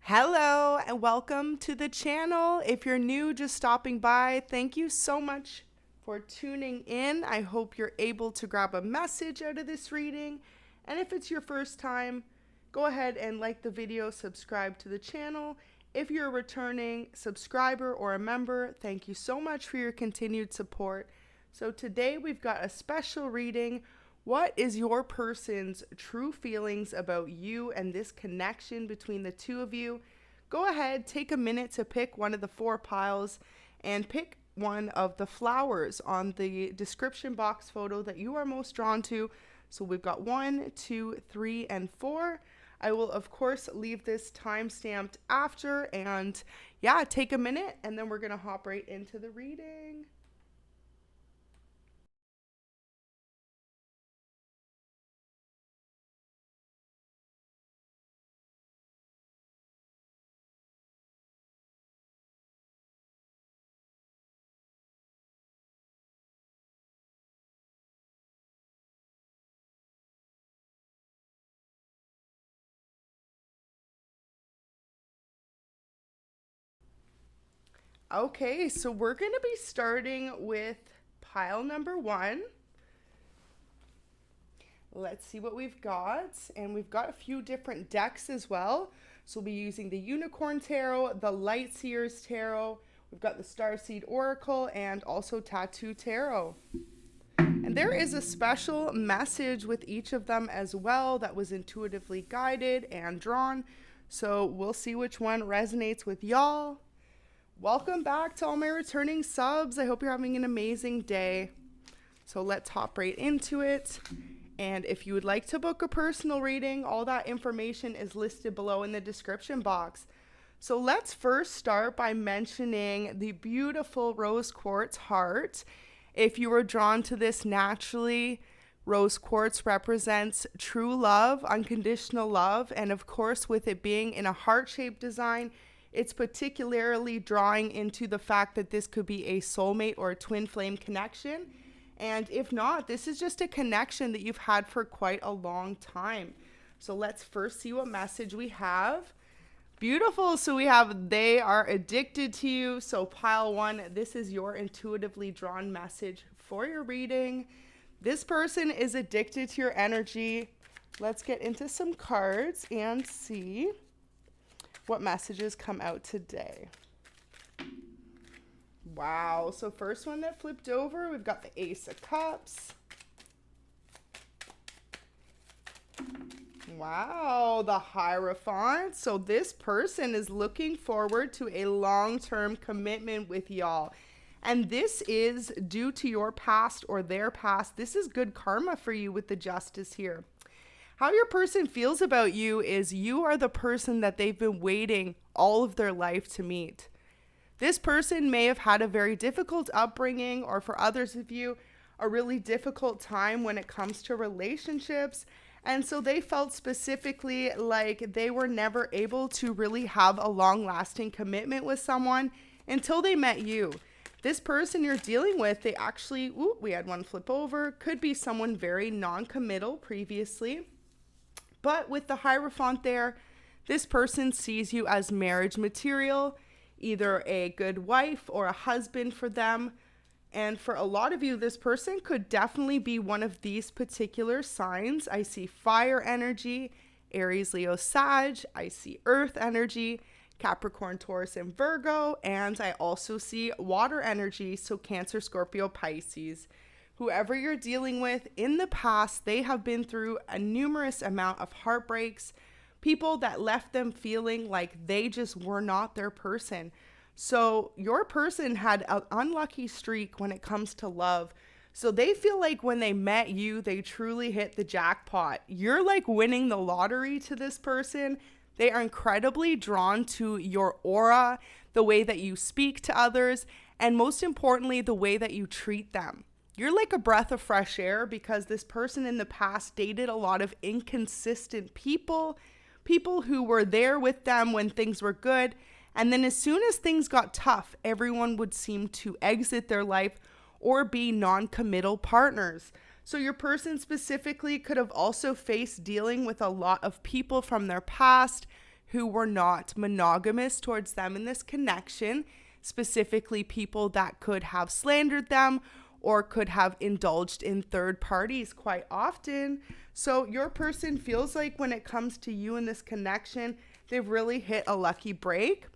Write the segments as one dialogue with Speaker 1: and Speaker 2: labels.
Speaker 1: Hello and welcome to the channel. If you're new, just stopping by, thank you so much for tuning in. I hope you're able to grab a message out of this reading. And if it's your first time, go ahead and like the video, subscribe to the channel. If you're a returning subscriber or a member, thank you so much for your continued support. So today we've got a special reading. What is your person's true feelings about you and this connection between the two of you? Go ahead, take a minute to pick one of the 4 piles and pick one of the flowers on the description box photo that you are most drawn to. So we've got 1, 2, 3, and 4. I will, of course, leave this time stamped after, and yeah, take a minute and then we're going to hop right into the reading. Okay, so we're going to be starting with pile number 1. Let's see what we've got. And we've got a few different decks as well. So we'll be using the Unicorn Tarot, the Light Seers Tarot. We've got the Starseed Oracle and also Tattoo Tarot. And there is a special message with each of them as well that was intuitively guided and drawn. So we'll see which one resonates with y'all. Welcome back to all my returning subs. I hope you're having an amazing day. So let's hop right into it. And if you would like to book a personal reading, all that information is listed below in the description box. So let's first start by mentioning the beautiful rose quartz heart. If you were drawn to this naturally, rose quartz represents true love, unconditional love, and of course with it being in a heart-shaped design, it's particularly drawing into the fact that this could be a soulmate or a twin flame connection. And if not, this is just a connection that you've had for quite a long time. So let's first see what message we have. Beautiful. So we have they are addicted to you. So pile 1, this is your intuitively drawn message for your reading. This person is addicted to your energy. Let's get into some cards and see what messages come out today. Wow, so first one that flipped over, we've got the Ace of Cups. Wow, the Hierophant. So this person is looking forward to a long-term commitment with y'all. And this is due to your past or their past. This is good karma for you with the Justice here. How your person feels about you is you are the person that they've been waiting all of their life to meet. This person may have had a very difficult upbringing, or for others of you, a really difficult time when it comes to relationships. And so they felt specifically like they were never able to really have a long-lasting commitment with someone until they met you. This person you're dealing with, they actually, we had one flip over, could be someone very non-committal previously. But with the Hierophant there, this person sees you as marriage material, either a good wife or a husband for them. And for a lot of you, this person could definitely be one of these particular signs. I see fire energy, Aries, Leo, Sag. I see earth energy, Capricorn, Taurus, and Virgo. And I also see water energy, so Cancer, Scorpio, Pisces. Whoever you're dealing with in the past, they have been through a numerous amount of heartbreaks, people that left them feeling like they just were not their person. So your person had an unlucky streak when it comes to love. So they feel like when they met you, they truly hit the jackpot. You're like winning the lottery to this person. They are incredibly drawn to your aura, the way that you speak to others, and most importantly, the way that you treat them. You're like a breath of fresh air because this person in the past dated a lot of inconsistent people who were there with them when things were good. And then as soon as things got tough, everyone would seem to exit their life or be non-committal partners. So your person specifically could have also faced dealing with a lot of people from their past who were not monogamous towards them in this connection, specifically people that could have slandered them or could have indulged in third parties quite often. So your person feels like when it comes to you in this connection, they've really hit a lucky break.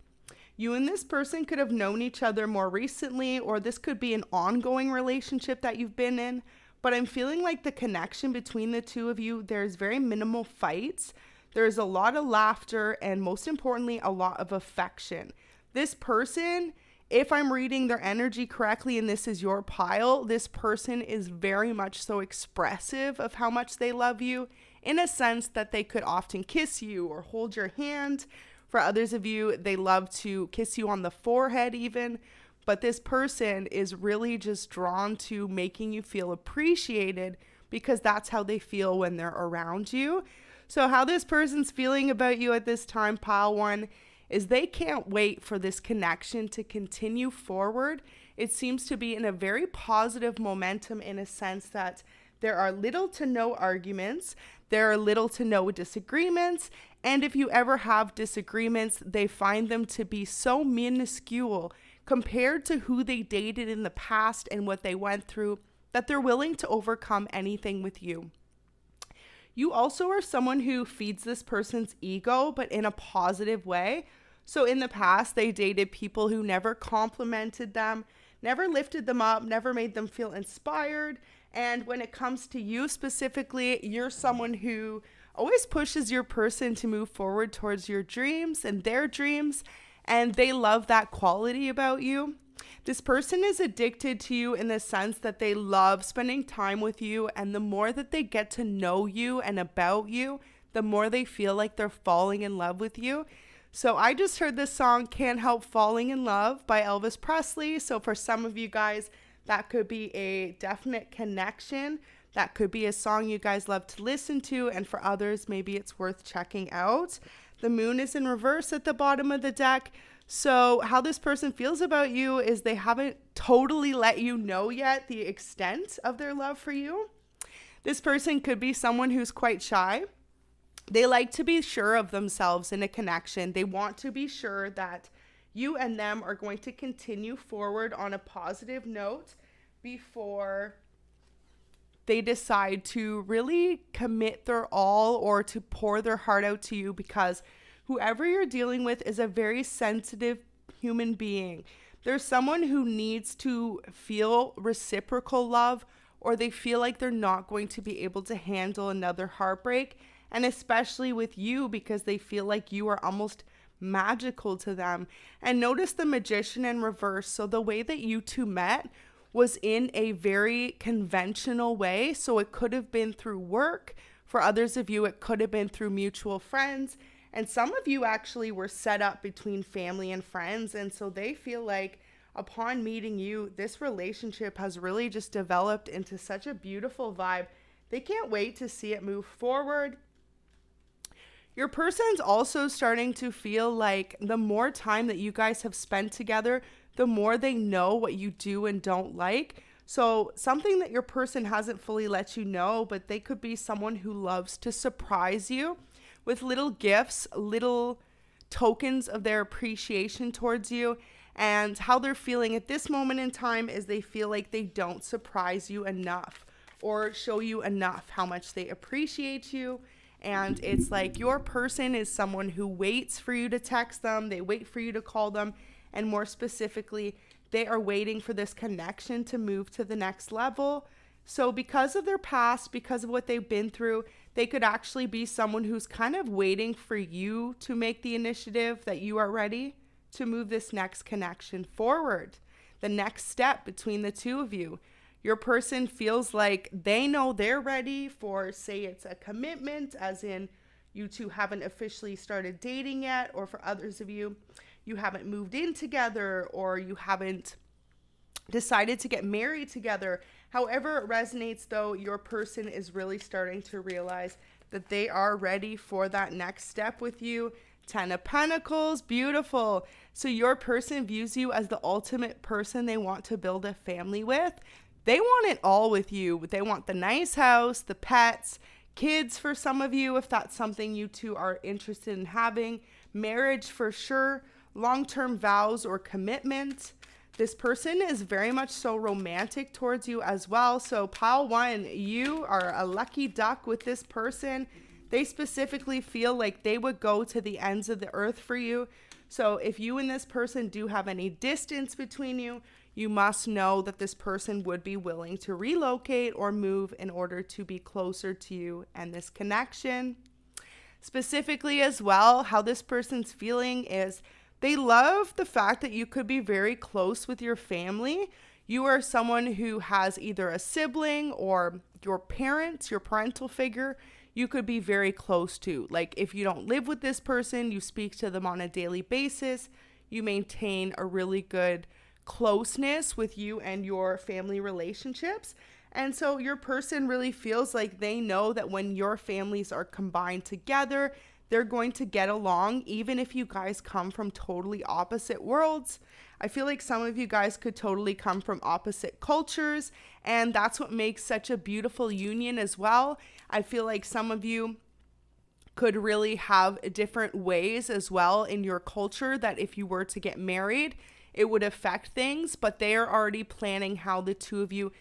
Speaker 1: You and this person could have known each other more recently, or this could be an ongoing relationship that you've been in. But I'm feeling like the connection between the two of you, there's very minimal fights. There's a lot of laughter and most importantly, a lot of affection. This person, if I'm reading their energy correctly and this is your pile, this person is very much so expressive of how much they love you, in a sense that they could often kiss you or hold your hand. For others of you, they love to kiss you on the forehead even. But this person is really just drawn to making you feel appreciated because that's how they feel when they're around you. So how this person's feeling about you at this time, pile one, is they can't wait for this connection to continue forward. It seems to be in a very positive momentum in a sense that there are little to no arguments, there are little to no disagreements, and if you ever have disagreements, they find them to be so minuscule compared to who they dated in the past and what they went through that they're willing to overcome anything with you. You also are someone who feeds this person's ego, but in a positive way. So in the past, they dated people who never complimented them, never lifted them up, never made them feel inspired. And when it comes to you specifically, you're someone who always pushes your person to move forward towards your dreams and their dreams, and they love that quality about you. This person is addicted to you in the sense that they love spending time with you, and the more that they get to know you and about you, the more they feel like they're falling in love with you. So I just heard this song, Can't Help Falling in Love by Elvis Presley. So for some of you guys, that could be a definite connection. That could be a song you guys love to listen to. And for others, maybe it's worth checking out. The moon is in reverse at the bottom of the deck. So how this person feels about you is they haven't totally let you know yet the extent of their love for you. This person could be someone who's quite shy. They like to be sure of themselves in a connection. They want to be sure that you and them are going to continue forward on a positive note before they decide to really commit their all or to pour their heart out to you, because whoever you're dealing with is a very sensitive human being. There's someone who needs to feel reciprocal love, or they feel like they're not going to be able to handle another heartbreak. And especially with you, because they feel like you are almost magical to them. And notice the Magician in reverse. So the way that you two met was in a very conventional way. So it could have been through work. For others of you, it could have been through mutual friends. And some of you actually were set up between family and friends. And so they feel like upon meeting you, this relationship has really just developed into such a beautiful vibe. They can't wait to see it move forward. Your person's also starting to feel like the more time that you guys have spent together, the more they know what you do and don't like. So something that your person hasn't fully let you know, but they could be someone who loves to surprise you with little gifts, little tokens of their appreciation towards you. And how they're feeling at this moment in time is they feel like they don't surprise you enough or show you enough how much they appreciate you. And it's like your person is someone who waits for you to text them. They wait for you to call them. And more specifically, they are waiting for this connection to move to the next level. So because of their past, because of what they've been through, they could actually be someone who's kind of waiting for you to make the initiative that you are ready to move this next connection forward. The next step between the two of you. Your person feels like they know they're ready for, say it's a commitment, as in you two haven't officially started dating yet, or for others of you, you haven't moved in together, or you haven't decided to get married together. However it resonates though, your person is really starting to realize that they are ready for that next step with you. 10 of Pentacles, beautiful. So your person views you as the ultimate person they want to build a family with. They want it all with you. They want the nice house, the pets, kids for some of you, if that's something you two are interested in having, marriage for sure, long-term vows or commitment. This person is very much so romantic towards you as well. So pile 1, you are a lucky duck with this person. They specifically feel like they would go to the ends of the earth for you. So if you and this person do have any distance between you, you must know that this person would be willing to relocate or move in order to be closer to you and this connection. Specifically as well, how this person's feeling is they love the fact that you could be very close with your family. You are someone who has either a sibling or your parents, your parental figure, you could be very close to. Like if you don't live with this person, you speak to them on a daily basis, you maintain a really good closeness with you and your family relationships. And so your person really feels like they know that when your families are combined together, they're going to get along, even if you guys come from totally opposite worlds. I feel like some of you guys could totally come from opposite cultures, and that's what makes such a beautiful union as well. I feel like some of you could really have different ways as well in your culture that if you were to get married, it would affect things, but they are already planning how the two of you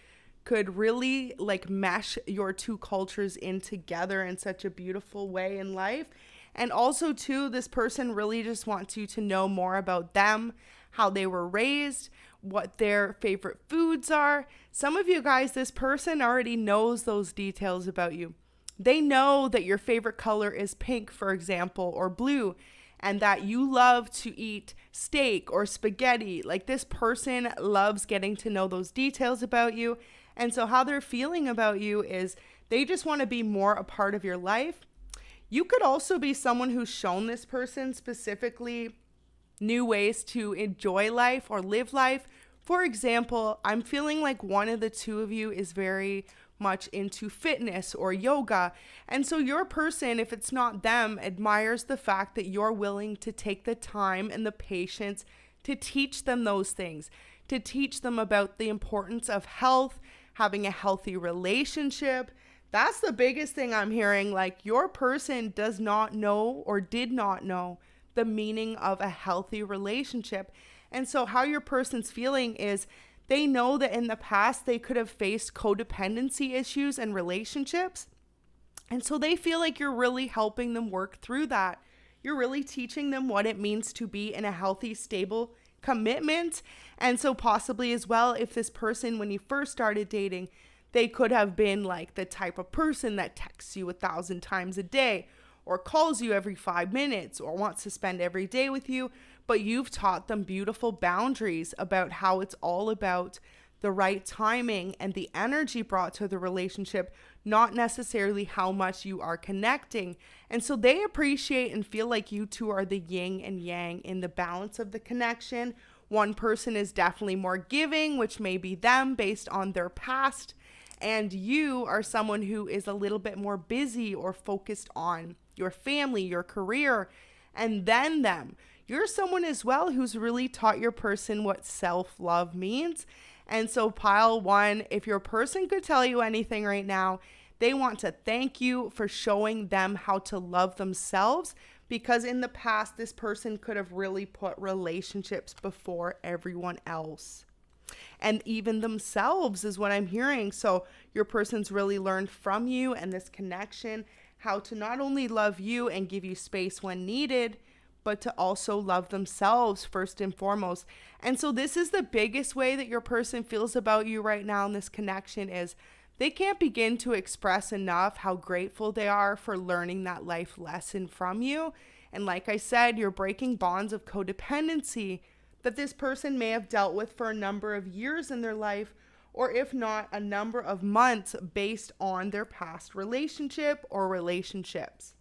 Speaker 1: could really like mesh your two cultures in together in such a beautiful way in life. And also too, this person really just wants you to know more about them, how they were raised, what their favorite foods are. Some of you guys, this person already knows those details about you. They know that your favorite color is pink, for example, or blue, and that you love to eat steak or spaghetti. Like this person loves getting to know those details about you. And so how they're feeling about you is they just want to be more a part of your life. You could also be someone who's shown this person specifically new ways to enjoy life or live life. For example, I'm feeling like one of the two of you is very much into fitness or yoga. And so your person, if it's not them, admires the fact that you're willing to take the time and the patience to teach them those things, to teach them about the importance of health, having a healthy relationship. That's the biggest thing I'm hearing. Like your person does not know or did not know the meaning of a healthy relationship. And so how your person's feeling is they know that in the past they could have faced codependency issues and relationships. And so they feel like you're really helping them work through that. You're really teaching them what it means to be in a healthy, stable commitment. And so possibly as well, if this person, when you first started dating, they could have been like the type of person that texts you 1,000 times a day or calls you every 5 minutes or wants to spend every day with you. But you've taught them beautiful boundaries about how it's all about the right timing and the energy brought to the relationship, not necessarily how much you are connecting. And so they appreciate and feel like you two are the yin and yang in the balance of the connection. One person is definitely more giving, which may be them based on their past. And you are someone who is a little bit more busy or focused on your family, your career, and then them. You're someone as well who's really taught your person what self-love means. And so pile 1, if your person could tell you anything right now, they want to thank you for showing them how to love themselves, because in the past, this person could have really put relationships before everyone else. And even themselves is what I'm hearing. So your person's really learned from you and this connection, how to not only love you and give you space when needed, but to also love themselves first and foremost. And so this is the biggest way that your person feels about you right now in this connection is they can't begin to express enough how grateful they are for learning that life lesson from you. And like I said, you're breaking bonds of codependency that this person may have dealt with for a number of years in their life, or if not, a number of months based on their past relationship or relationships.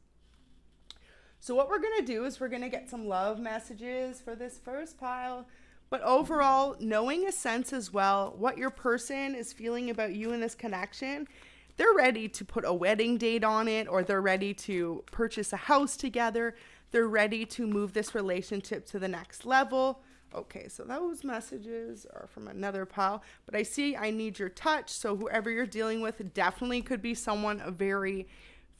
Speaker 1: So what we're going to do is we're going to get some love messages for this first pile. But overall, knowing a sense as well, what your person is feeling about you in this connection, they're ready to put a wedding date on it, or they're ready to purchase a house together. They're ready to move this relationship to the next level. Okay, so those messages are from another pile, but I see I need your touch. So whoever you're dealing with definitely could be someone very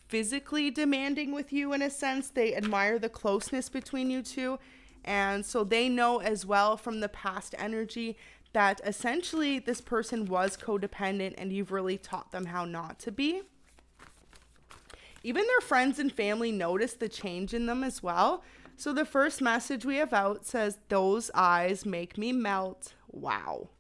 Speaker 1: physically demanding with you in a sense. They admire the closeness between you two. And so they know as well from the past energy that essentially this person was codependent and you've really taught them how not to be. Even their friends and family notice the change in them as well. So the first message we have out says, "Those eyes make me melt. Wow."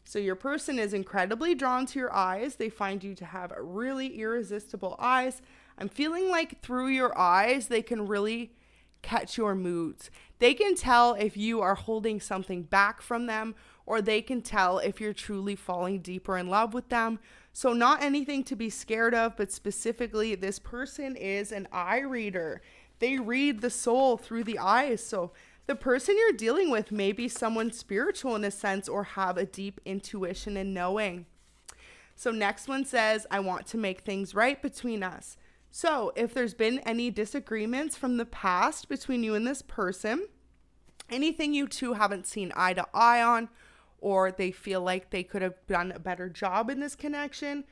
Speaker 1: So your person is incredibly drawn to your eyes. They find you to have really irresistible eyes. I'm feeling like through your eyes, they can really catch your moods. They can tell if you are holding something back from them, or they can tell if you're truly falling deeper in love with them. So not anything to be scared of, but specifically this person is an eye reader. They read the soul through the eyes. So the person you're dealing with may be someone spiritual in a sense, or have a deep intuition and knowing. So next one says, "I want to make things right between us." So if there's been any disagreements from the past between you and this person, anything you two haven't seen eye to eye on, or they feel like they could have done a better job in this connection,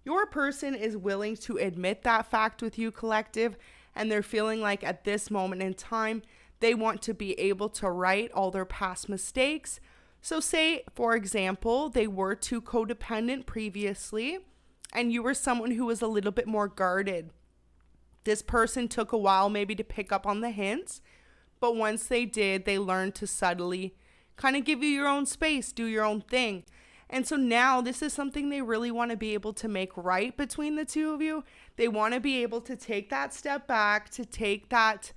Speaker 1: your person is willing to admit that fact with you, collective, and they're feeling like at this moment in time, they want to be able to right all their past mistakes. So say, for example, they were too codependent previously, and you were someone who was a little bit more guarded. This person took a while maybe to pick up on the hints, but once they did, they learned to subtly kind of give you your own space, do your own thing. And so now this is something they really want to be able to make right between the two of you. They want to be able to take that step back, to take that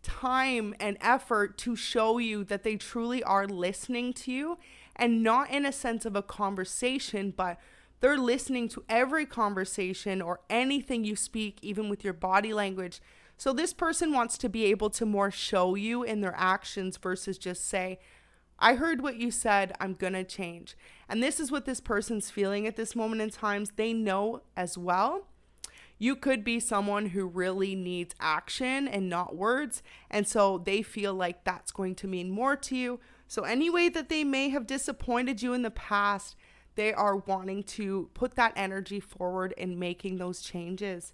Speaker 1: time and effort to show you that they truly are listening to you, and not in a sense of a conversation, but they're listening to every conversation or anything you speak, even with your body language. So this person wants to be able to more show you in their actions versus just say, "I heard what you said, I'm gonna change." And this is what this person's feeling at this moment in time. They know as well. You could be someone who really needs action and not words. And so they feel like that's going to mean more to you. So any way that they may have disappointed you in the past, they are wanting to put that energy forward in making those changes.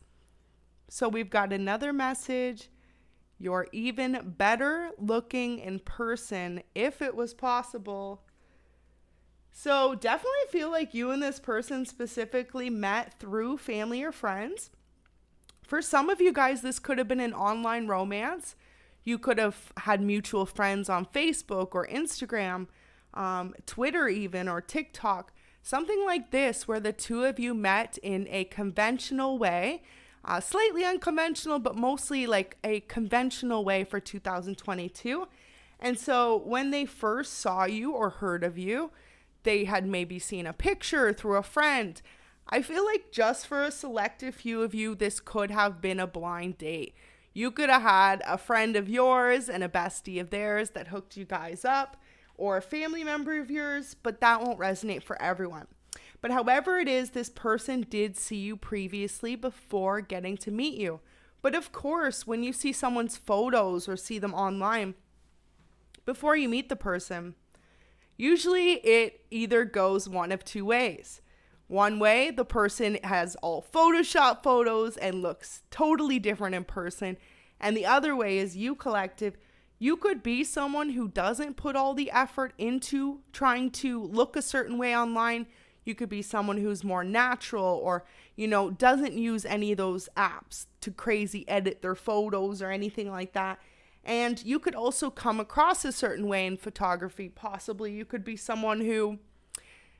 Speaker 1: So we've got another message. You're even better looking in person if it was possible. So definitely feel like you and this person specifically met through family or friends. For some of you guys, this could have been an online romance. You could have had mutual friends on Facebook or Instagram, Twitter even, or TikTok. Something like this where the two of you met in a conventional way, slightly unconventional, but mostly like a conventional way for 2022. And so when they first saw you or heard of you, they had maybe seen a picture through a friend. I feel like just for a selective few of you, this could have been a blind date. You could have had a friend of yours and a bestie of theirs that hooked you guys up, or a family member of yours, but that won't resonate for everyone. But however it is, this person did see you previously before getting to meet you. But of course, when you see someone's photos or see them online, before you meet the person, usually it either goes one of two ways. One way, the person has all Photoshop photos and looks totally different in person. And the other way is you, collective, you could be someone who doesn't put all the effort into trying to look a certain way online. You could be someone who's more natural, or, doesn't use any of those apps to crazy edit their photos or anything like that. And you could also come across a certain way in photography. Possibly you could be someone who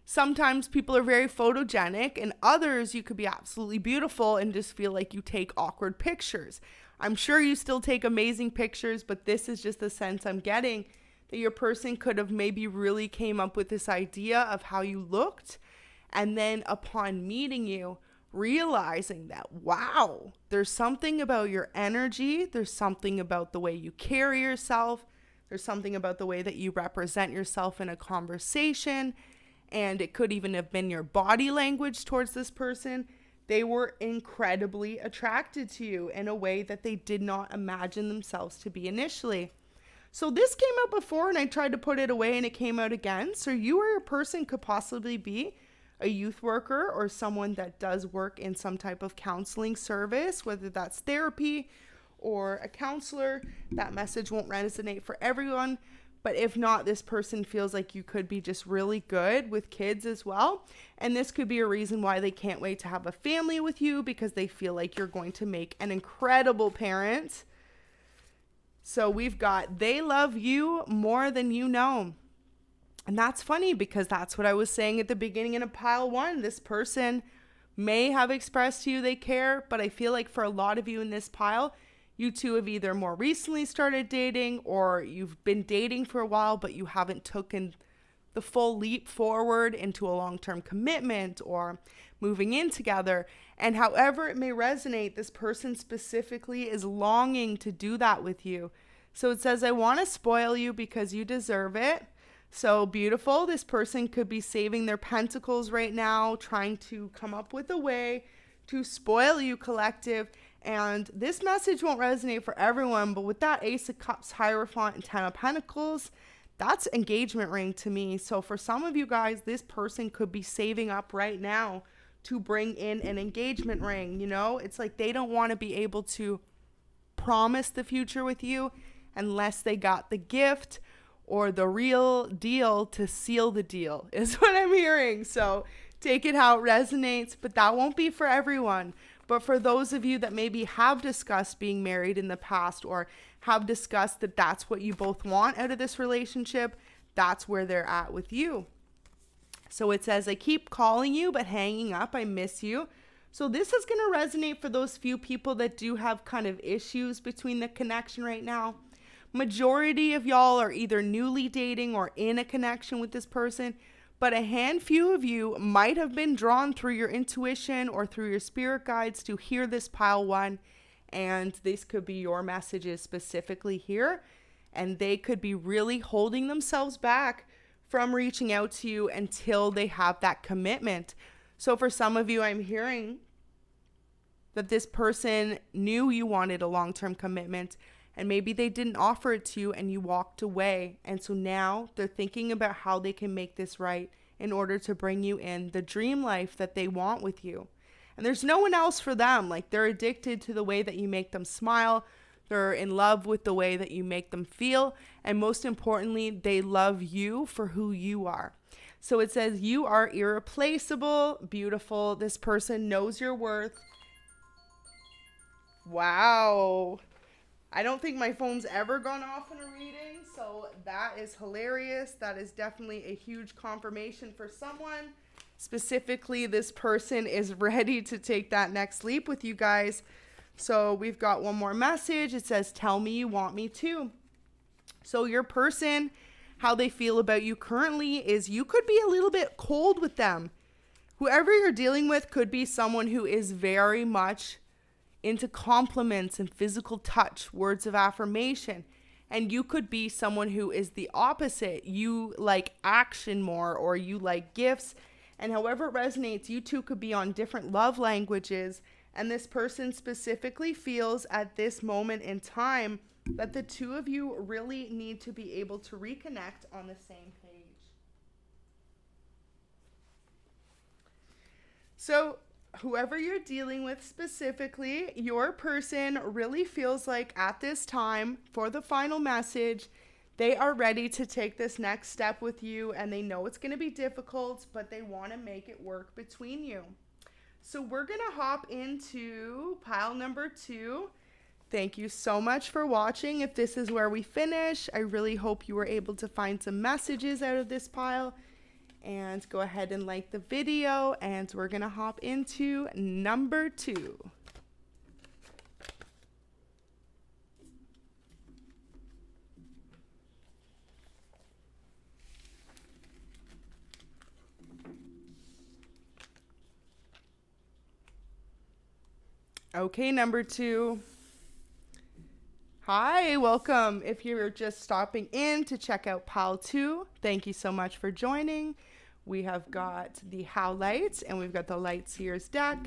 Speaker 1: sometimes people are very photogenic, and others you could be absolutely beautiful and just feel like you take awkward pictures. I'm sure you still take amazing pictures, but this is just the sense I'm getting, that your person could have maybe really came up with this idea of how you looked, and then upon meeting you, realizing that, wow, there's something about your energy, there's something about the way you carry yourself, there's something about the way that you represent yourself in a conversation, and it could even have been your body language towards this person. They were incredibly attracted to you in a way that they did not imagine themselves to be initially. So this came out before and I tried to put it away and it came out again. So you or your person could possibly be a youth worker or someone that does work in some type of counseling service, whether that's therapy or a counselor, that message won't resonate for everyone. But if not, this person feels like you could be just really good with kids as well. And this could be a reason why they can't wait to have a family with you, because they feel like you're going to make an incredible parent. So we've got, they love you more than you know. And that's funny because that's what I was saying at the beginning in a pile one. This person may have expressed to you they care, but I feel like for a lot of you in this pile, you two have either more recently started dating or you've been dating for a while, but you haven't taken the full leap forward into a long-term commitment or moving in together. And however it may resonate, this person specifically is longing to do that with you. So it says, I want to spoil you because you deserve it. So beautiful. This person could be saving their pentacles right now, trying to come up with a way to spoil you, collective. And this message won't resonate for everyone, but with that Ace of Cups, Hierophant, and Ten of Pentacles, that's engagement ring to me. So for some of you guys, this person could be saving up right now to bring in an engagement ring. You know, it's like they don't want to be able to promise the future with you unless they got the gift or the real deal to seal the deal, is what I'm hearing. So take it how it resonates, but that won't be for everyone. But for those of you that maybe have discussed being married in the past or have discussed that that's what you both want out of this relationship, that's where they're at with you. So it says, I keep calling you, but hanging up. I miss you. So this is going to resonate for those few people that do have kind of issues between the connection right now. Majority of y'all are either newly dating or in a connection with this person, but a handful of you might have been drawn through your intuition or through your spirit guides to hear this pile one, and this could be your messages specifically here, and they could be really holding themselves back from reaching out to you until they have that commitment. So for some of you, I'm hearing that this person knew you wanted a long-term commitment, and maybe they didn't offer it to you and you walked away. And so now they're thinking about how they can make this right in order to bring you in the dream life that they want with you. And there's no one else for them. Like, they're addicted to the way that you make them smile. They're in love with the way that you make them feel. And most importantly, they love you for who you are. So it says you are irreplaceable, beautiful. This person knows your worth. Wow. I don't think my phone's ever gone off in a reading, so that is hilarious. That is definitely a huge confirmation for someone. Specifically, this person is ready to take that next leap with you guys. So we've got one more message. It says, tell me you want me to. So your person, how they feel about you currently is you could be a little bit cold with them. Whoever you're dealing with could be someone who is very much into compliments and physical touch, words of affirmation. And you could be someone who is the opposite. You like action more, or you like gifts. And however it resonates, you two could be on different love languages. And this person specifically feels at this moment in time that the two of you really need to be able to reconnect on the same page. So whoever you're dealing with specifically, your person really feels like at this time, for the final message, they are ready to take this next step with you, and they know it's going to be difficult, but they want to make it work between you. So we're going to hop into pile number 2. Thank you so much for watching. If this is where we finish, I really hope you were able to find some messages out of this pile. And go ahead and like the video, and we're going to hop into number 2. Okay, number 2. Hi, welcome. If you're just stopping in to check out pile 2, thank you so much for joining. We have got the How Lights, and we've got the Light Seers deck.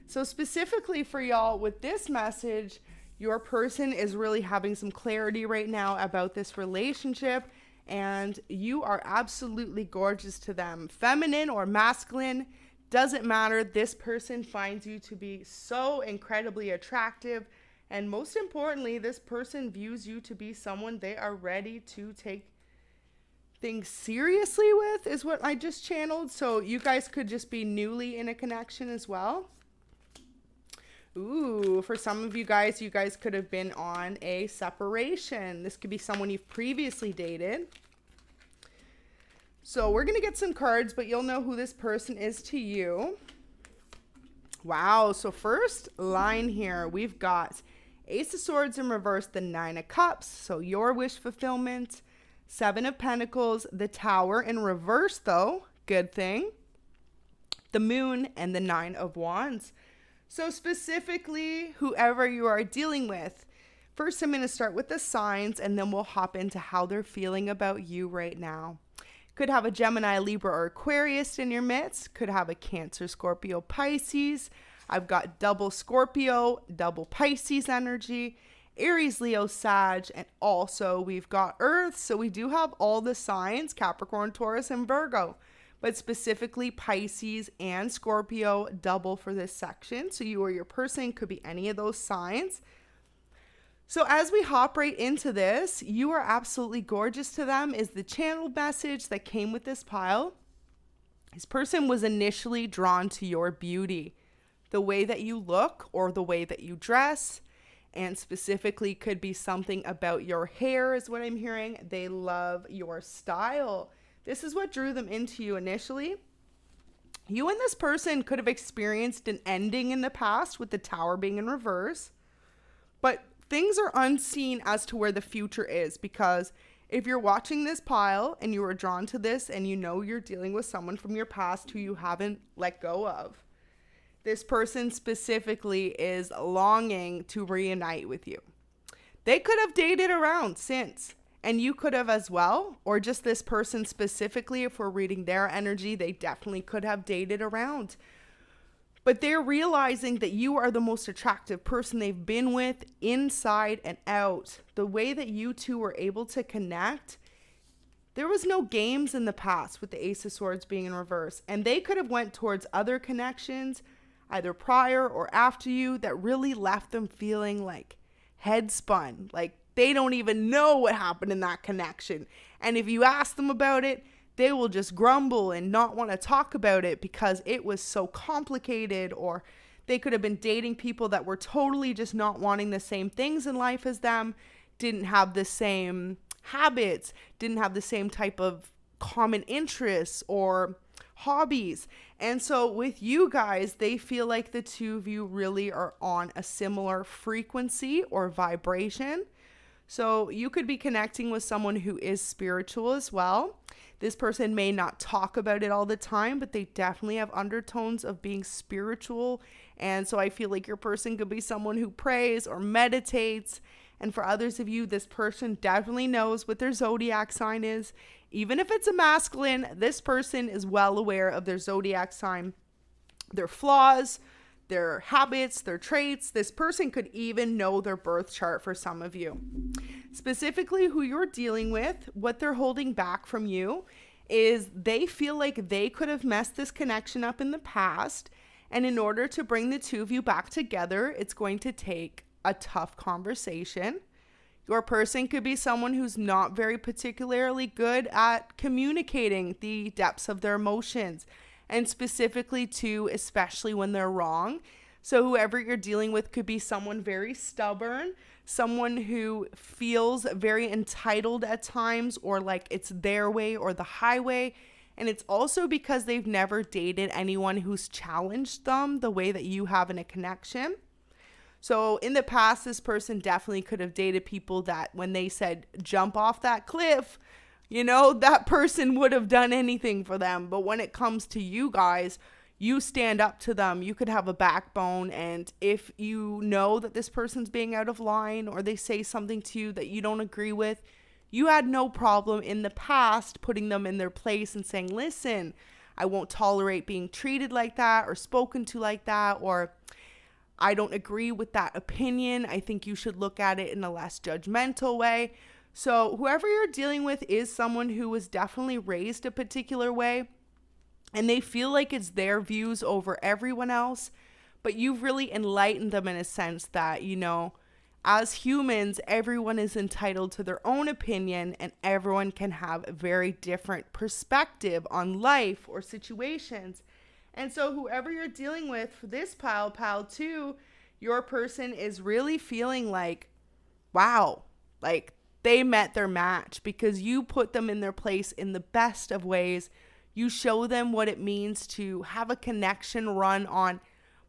Speaker 1: So specifically for y'all with this message, your person is really having some clarity right now about this relationship, and you are absolutely gorgeous to them. Feminine or masculine, doesn't matter. This person finds you to be so incredibly attractive. And most importantly, this person views you to be someone they are ready to take things seriously with, is what I just channeled. So you guys could just be newly in a connection as well. Ooh, for some of you guys could have been on a separation. This could be someone you've previously dated. So we're going to get some cards, but you'll know who this person is to you. Wow. So first line here, we've got Ace of Swords in reverse, the Nine of Cups. So your wish fulfillment. Seven of Pentacles, the Tower in reverse though. Good thing. The Moon and the Nine of Wands. So specifically, whoever you are dealing with, first I'm going to start with the signs and then we'll hop into how they're feeling about you right now. Could have a Gemini, Libra, or Aquarius in your midst. Could have a Cancer, Scorpio, Pisces. I've got double Scorpio, double Pisces energy, Aries, Leo, Sag, and also we've got Earth. So we do have all the signs, Capricorn, Taurus, and Virgo. But specifically Pisces and Scorpio double for this section. So you or your person could be any of those signs. So as we hop right into this, you are absolutely gorgeous to them is the channeled message that came with this pile. This person was initially drawn to your beauty, the way that you look or the way that you dress, and specifically could be something about your hair is what I'm hearing. They love your style. This is what drew them into you initially. You and this person could have experienced an ending in the past with the Tower being in reverse, but things are unseen as to where the future is, because if you're watching this pile and you are drawn to this and you know you're dealing with someone from your past who you haven't let go of, this person specifically is longing to reunite with you. They could have dated around since. And you could have as well, or just this person specifically, if we're reading their energy, they definitely could have dated around. But they're realizing that you are the most attractive person they've been with inside and out. The way that you two were able to connect, there was no games in the past with the Ace of Swords being in reverse. And they could have went towards other connections, either prior or after you, that really left them feeling like head spun, like they don't even know what happened in that connection. And if you ask them about it, they will just grumble and not want to talk about it because it was so complicated. Or they could have been dating people that were totally just not wanting the same things in life as them, didn't have the same habits, didn't have the same type of common interests or hobbies. And so with you guys, they feel like the two of you really are on a similar frequency or vibration. So you could be connecting with someone who is spiritual as well. This person may not talk about it all the time, but they definitely have undertones of being spiritual. And so I feel like your person could be someone who prays or meditates. And for others of you, this person definitely knows what their zodiac sign is. Even if it's a masculine, this person is well aware of their zodiac sign, their flaws, their habits, their traits. This person could even know their birth chart for some of you. Specifically, who you're dealing with, what they're holding back from you is they feel like they could have messed this connection up in the past. And in order to bring the two of you back together, it's going to take a tough conversation. Your person could be someone who's not very particularly good at communicating the depths of their emotions, and specifically too, especially when they're wrong. So whoever you're dealing with could be someone very stubborn, someone who feels very entitled at times, or like it's their way or the highway. And it's also because they've never dated anyone who's challenged them the way that you have in a connection. So in the past, this person definitely could have dated people that when they said jump off that cliff, you know, that person would have done anything for them. But when it comes to you guys, you stand up to them. You could have a backbone. And if you know that this person's being out of line, or they say something to you that you don't agree with, you had no problem in the past putting them in their place and saying, listen, I won't tolerate being treated like that or spoken to like that, or I don't agree with that opinion. I think you should look at it in a less judgmental way. So whoever you're dealing with is someone who was definitely raised a particular way, and they feel like it's their views over everyone else, but you've really enlightened them in a sense that, as humans, everyone is entitled to their own opinion, and everyone can have a very different perspective on life or situations. And so whoever you're dealing with for this pile 2, your person is really feeling like, wow, like they met their match because you put them in their place in the best of ways. You show them what it means to have a connection run on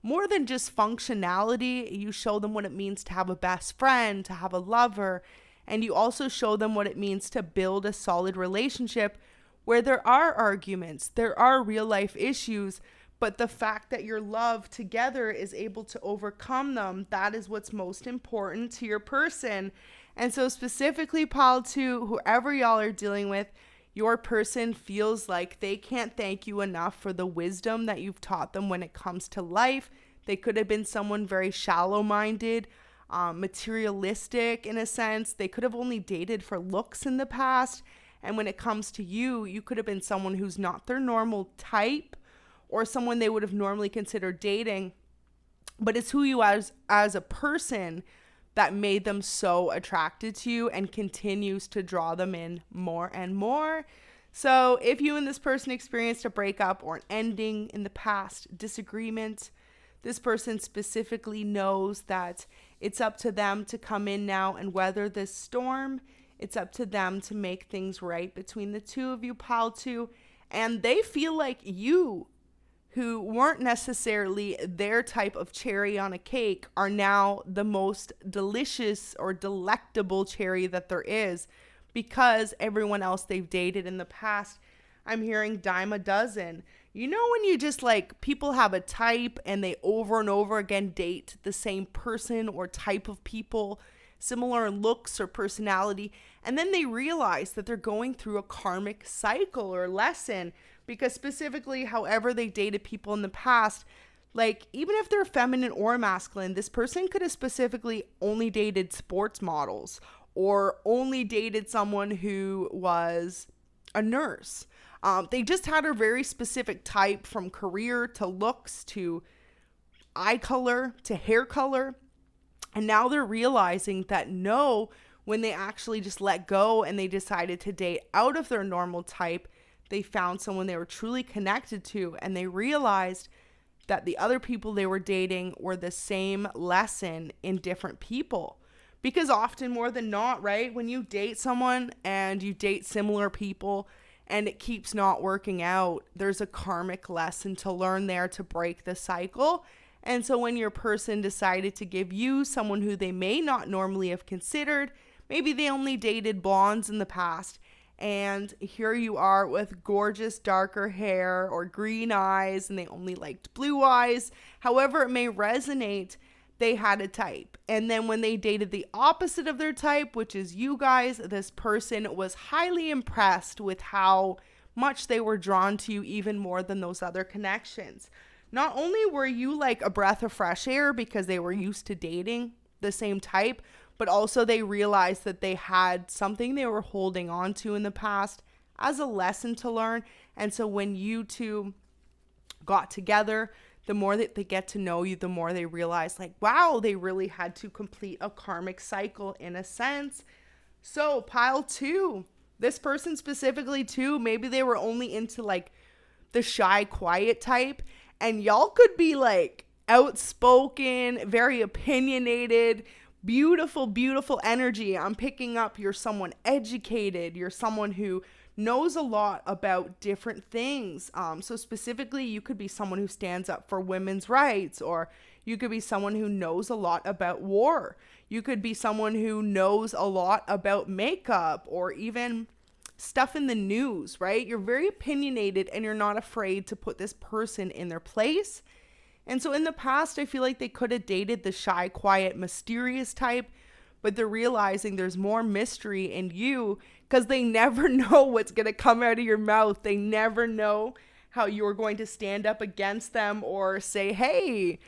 Speaker 1: more than just functionality. You show them what it means to have a best friend, to have a lover, and you also show them what it means to build a solid relationship where there are arguments, there are real life issues, but the fact that your love together is able to overcome them, that is what's most important to your person. And so specifically, pile 2, whoever y'all are dealing with, your person feels like they can't thank you enough for the wisdom that you've taught them when it comes to life. They could have been someone very shallow-minded, materialistic in a sense. They could have only dated for looks in the past. And when it comes to you, you could have been someone who's not their normal type or someone they would have normally considered dating. But it's who you are as a person that made them so attracted to you and continues to draw them in more and more. So if you and this person experienced a breakup or an ending in the past, disagreement, this person specifically knows that it's up to them to come in now and weather this storm. It's up to them to make things right between the two of you, pile 2. And they feel like you, who weren't necessarily their type of cherry on a cake, are now the most delicious or delectable cherry that there is, because everyone else they've dated in the past, I'm hearing dime a dozen. When you just people have a type and they over and over again date the same person or type of people, similar in looks or personality, and then they realize that they're going through a karmic cycle or lesson. Because specifically, however they dated people in the past, even if they're feminine or masculine, this person could have specifically only dated sports models or only dated someone who was a nurse. They just had a very specific type, from career to looks to eye color to hair color. And now they're realizing that no, when they actually just let go and they decided to date out of their normal type, they found someone they were truly connected to, and they realized that the other people they were dating were the same lesson in different people. Because often, more than not, right, when you date someone and you date similar people and it keeps not working out, there's a karmic lesson to learn there to break the cycle. And so when your person decided to give you someone who they may not normally have considered, maybe they only dated blondes in the past, and here you are with gorgeous darker hair or green eyes, and they only liked blue eyes. However it may resonate, they had a type. And then when they dated the opposite of their type, which is you guys, this person was highly impressed with how much they were drawn to you, even more than those other connections. Not only were you like a breath of fresh air because they were used to dating the same type, but also they realized that they had something they were holding on to in the past as a lesson to learn. And so when you two got together, the more that they get to know you, the more they realize wow, they really had to complete a karmic cycle in a sense. So pile 2, this person specifically too, maybe they were only into the shy, quiet type, and y'all could be outspoken, very opinionated, beautiful energy. I'm picking up you're someone educated. You're someone who knows a lot about different things. So specifically, you could be someone who stands up for women's rights, or you could be someone who knows a lot about war. You could be someone who knows a lot about makeup or even stuff in the news, right? You're very opinionated and you're not afraid to put this person in their place. And so in the past, I feel like they could have dated the shy, quiet, mysterious type, but they're realizing there's more mystery in you because they never know what's going to come out of your mouth. They never know how you're going to stand up against them or say, hey,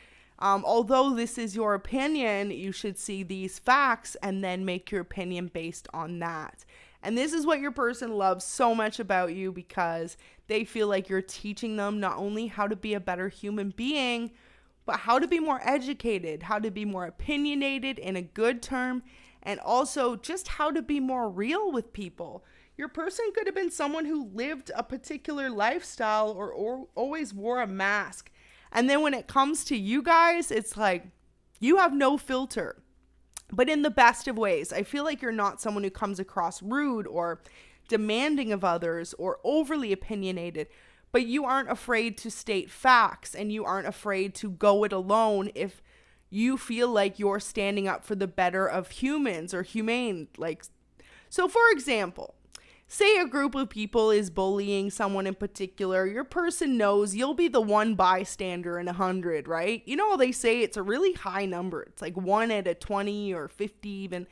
Speaker 1: Although this is your opinion, you should see these facts and then make your opinion based on that. And this is what your person loves so much about you, because they feel like you're teaching them not only how to be a better human being, but how to be more educated, how to be more opinionated in a good term, and also just how to be more real with people. Your person could have been someone who lived a particular lifestyle or always wore a mask. And then when it comes to you guys, it's like you have no filter, but in the best of ways. I feel like you're not someone who comes across rude or demanding of others or overly opinionated, but you aren't afraid to state facts, and you aren't afraid to go it alone if you feel like you're standing up for the better of humans or humane. So for example, say a group of people is bullying someone in particular. Your person knows you'll be the one bystander in 100, right? You know how they say it's a really high number. It's like 1 out of 20 or 50 even.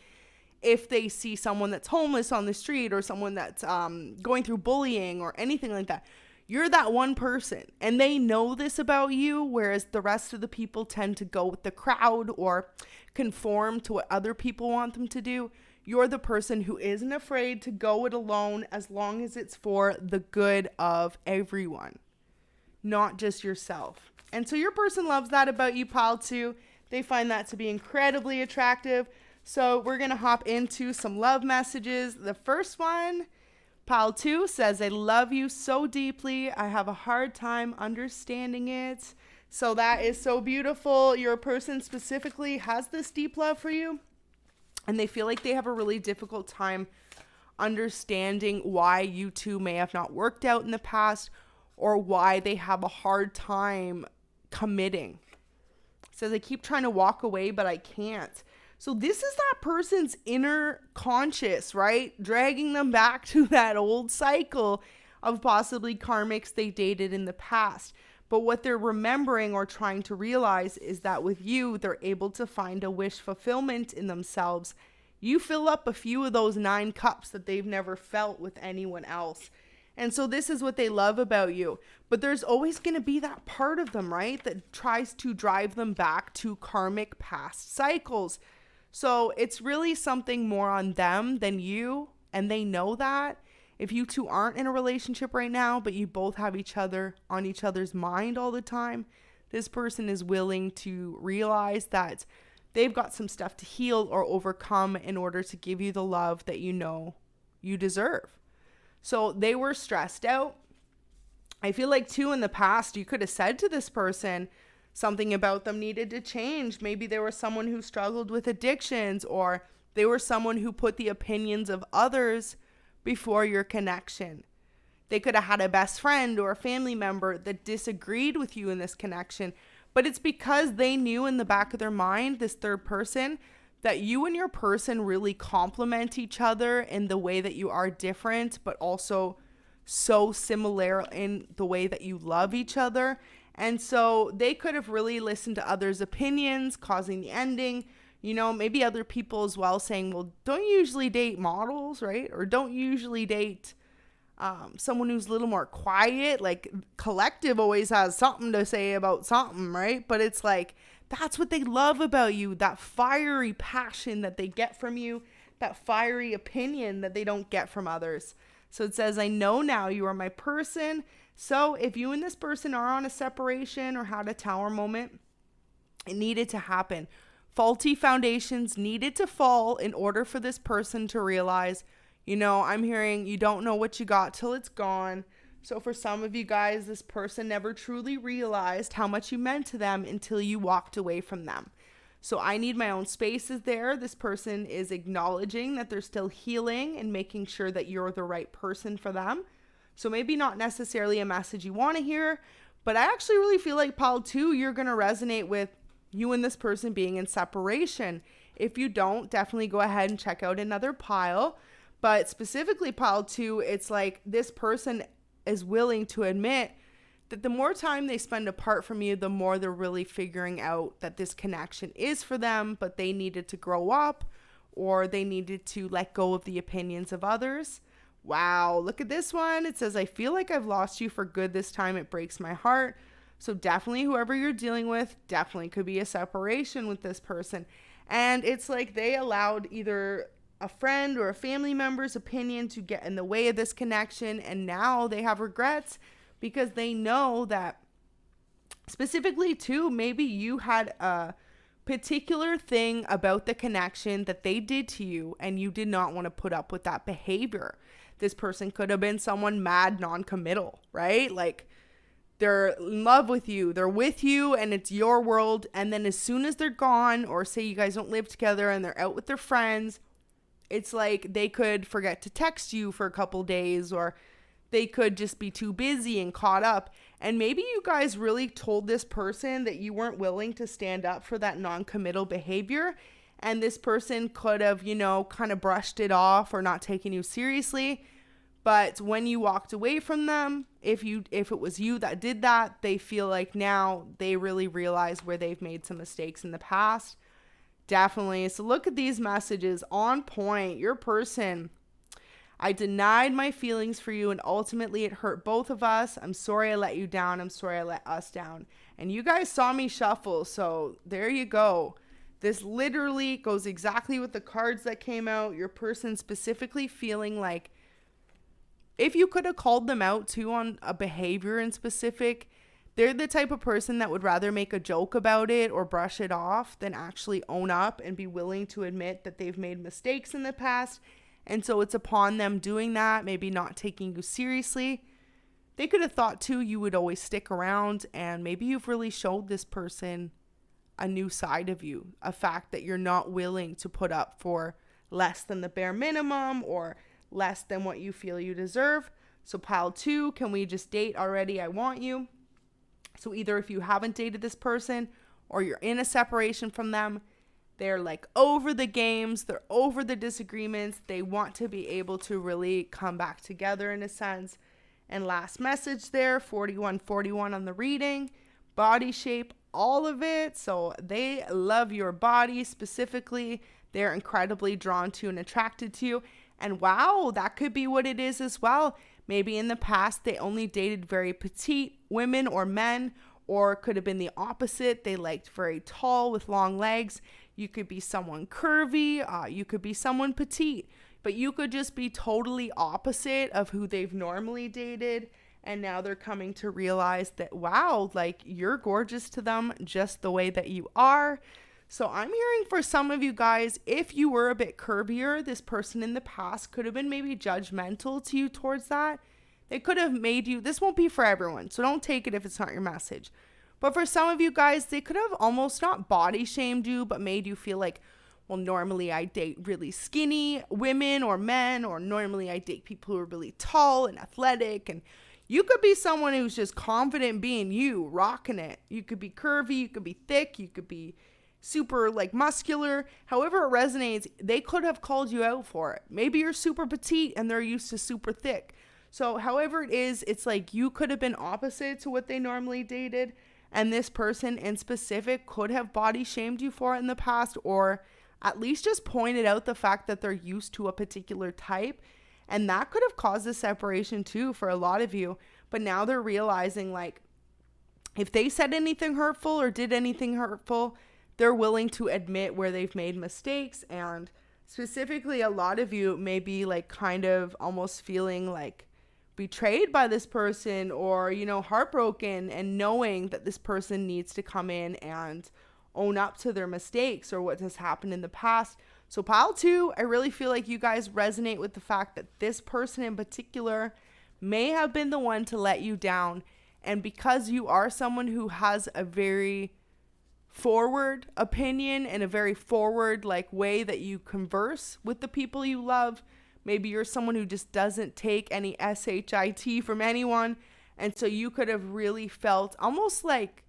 Speaker 1: If they see someone that's homeless on the street or someone that's going through bullying or anything like that, you're that one person, and they know this about you, whereas the rest of the people tend to go with the crowd or conform to what other people want them to do. You're the person who isn't afraid to go it alone as long as it's for the good of everyone, not just yourself. And so your person loves that about you, pile 2. They find that to be incredibly attractive. So we're going to hop into some love messages. The first one, pile 2 says, I love you so deeply. I have a hard time understanding it. So that is so beautiful. Your person specifically has this deep love for you, and they feel like they have a really difficult time understanding why you two may have not worked out in the past, or why they have a hard time committing. It says, I keep trying to walk away, but I can't. So this is that person's inner conscious, right? Dragging them back to that old cycle of possibly karmics they dated in the past. But what they're remembering or trying to realize is that with you, they're able to find a wish fulfillment in themselves. You fill up a few of those 9 cups that they've never felt with anyone else. And so this is what they love about you. But there's always going to be that part of them, right, that tries to drive them back to karmic past cycles. So it's really something more on them than you, and they know that. If you two aren't in a relationship right now, but you both have each other on each other's mind all the time, this person is willing to realize that they've got some stuff to heal or overcome in order to give you the love that you know you deserve. So they were stressed out. I feel like too, in the past, you could have said to this person something about them needed to change. Maybe they were someone who struggled with addictions, or they were someone who put the opinions of others before your connection. They could have had a best friend or a family member that disagreed with you in this connection, but it's because they knew in the back of their mind, this third person, that you and your person really complement each other in the way that you are different, but also so similar in the way that you love each other. And so they could have really listened to others' opinions, causing the ending. You know, maybe other people as well saying, well, don't you usually date models, right? Or don't you usually date someone who's a little more quiet? Like, Collective always has something to say about something, right? But it's like, that's what they love about you, that fiery passion that they get from you, that fiery opinion that they don't get from others. So it says, I know now you are my person. So if you and this person are on a separation or had a tower moment, it needed to happen. Faulty foundations needed to fall in order for this person to realize, you know, I'm hearing you don't know what you got till it's gone. So for some of you guys, this person never truly realized how much you meant to them until you walked away from them. So I need my own spaces there. This person is acknowledging that they're still healing and making sure that you're the right person for them. So maybe not necessarily a message you want to hear, but I actually really feel like pile 2, you're going to resonate with you and this person being in separation. If you don't, definitely go ahead and check out another pile. But specifically pile 2, it's like this person is willing to admit that the more time they spend apart from you, the more they're really figuring out that this connection is for them, but they needed to grow up, or they needed to let go of the opinions of others. Wow, look at this one. It says, I feel like I've lost you for good this time. It breaks my heart. So definitely whoever you're dealing with definitely could be a separation with this person. And it's like they allowed either a friend or a family member's opinion to get in the way of this connection. And now they have regrets because they know that specifically too, maybe you had a particular thing about the connection that they did to you and you did not want to put up with that behavior. This person could have been someone mad non-committal, right? Like they're in love with you, they're with you and it's your world. And then as soon as they're gone, or say you guys don't live together and they're out with their friends, it's like they could forget to text you for a couple days, or they could just be too busy and caught up. And maybe you guys really told this person that you weren't willing to stand up for that non-committal behavior. And this person could have, kind of brushed it off or not taken you seriously. But when you walked away from them, if it was you that did that, they feel like now they really realize where they've made some mistakes in the past. Definitely. So look at these messages on point. Your person: I denied my feelings for you and ultimately it hurt both of us. I'm sorry I let you down. I'm sorry I let us down. And you guys saw me shuffle. So there you go. This literally goes exactly with the cards that came out. Your person specifically feeling like if you could have called them out too on a behavior in specific, they're the type of person that would rather make a joke about it or brush it off than actually own up and be willing to admit that they've made mistakes in the past. And so it's upon them doing that, maybe not taking you seriously. They could have thought too you would always stick around, and maybe you've really showed this person a new side of you, a fact that you're not willing to put up for less than the bare minimum or less than what you feel you deserve. So pile 2, can we just date already? I want you. So either if you haven't dated this person or you're in a separation from them, they're like over the games, they're over the disagreements. They want to be able to really come back together in a sense. And last message there, 4141 on the reading, body shape, all of it. So they love your body specifically. They're incredibly drawn to and attracted to you. And wow, that could be what it is as well. Maybe in the past, they only dated very petite women or men, or it could have been the opposite. They liked very tall with long legs. You could be someone curvy. You could be someone petite, but you could just be totally opposite of who they've normally dated. And now they're coming to realize that, wow, like you're gorgeous to them just the way that you are. So I'm hearing for some of you guys, if you were a bit curvier, this person in the past could have been maybe judgmental to you towards that. They could have made you, this won't be for everyone, so don't take it if it's not your message. But for some of you guys, they could have almost not body shamed you, but made you feel like, well, normally I date really skinny women or men, or normally I date people who are really tall and athletic. And you could be someone who's just confident being you, rocking it. You could be curvy, you could be thick, you could be super like muscular. However it resonates, they could have called you out for it. Maybe you're super petite and they're used to super thick. So however it is, it's like you could have been opposite to what they normally dated. And this person in specific could have body shamed you for it in the past, or at least just pointed out the fact that they're used to a particular type. And that could have caused a separation too for a lot of you. But now they're realizing, like, if they said anything hurtful or did anything hurtful, they're willing to admit where they've made mistakes. And specifically, a lot of you may be like kind of almost feeling like betrayed by this person, or, heartbroken, and knowing that this person needs to come in and own up to their mistakes or what has happened in the past. So pile 2, I really feel like you guys resonate with the fact that this person in particular may have been the one to let you down. And because you are someone who has a very forward opinion and a very forward way that you converse with the people you love, maybe you're someone who just doesn't take any shit from anyone. And so you could have really felt almost like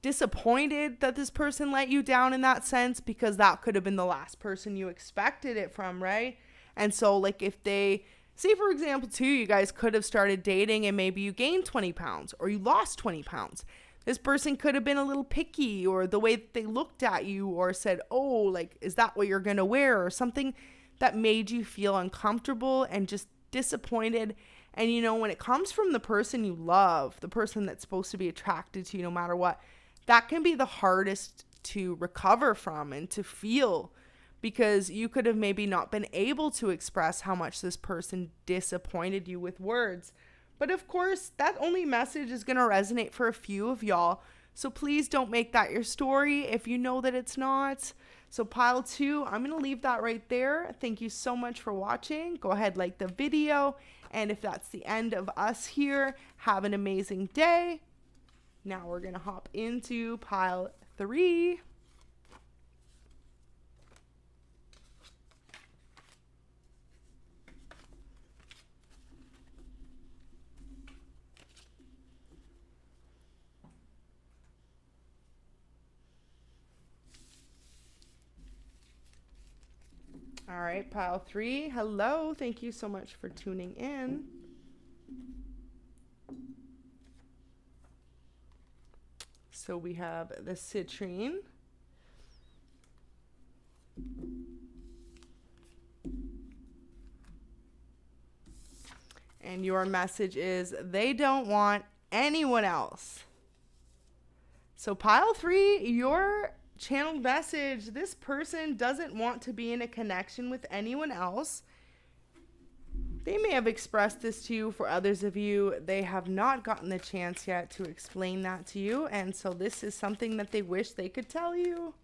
Speaker 1: disappointed that this person let you down in that sense, because that could have been the last person you expected it from, right? And so if they say, for example, too, you guys could have started dating and maybe you gained 20 pounds or you lost 20 pounds. This person could have been a little picky, or the way that they looked at you, or said, oh, is that what you're going to wear, or something that made you feel uncomfortable and just disappointed. And when it comes from the person you love, the person that's supposed to be attracted to you no matter what, that can be the hardest to recover from and to feel, because you could have maybe not been able to express how much this person disappointed you with words. But of course, that only message is going to resonate for a few of y'all. So please don't make that your story if you know that it's not. So pile 2, I'm going to leave that right there. Thank you so much for watching. Go ahead, like the video. And if that's the end of us here, have an amazing day. Now we're going to hop into pile 3. All right, pile 3. Hello. Thank you so much for tuning in. So we have the citrine. And your message is they don't want anyone else. So pile 3, your channeled message, this person doesn't want to be in a connection with anyone else. They may have expressed this to you. For others of you, they have not gotten the chance yet to explain that to you. And so this is something that they wish they could tell you.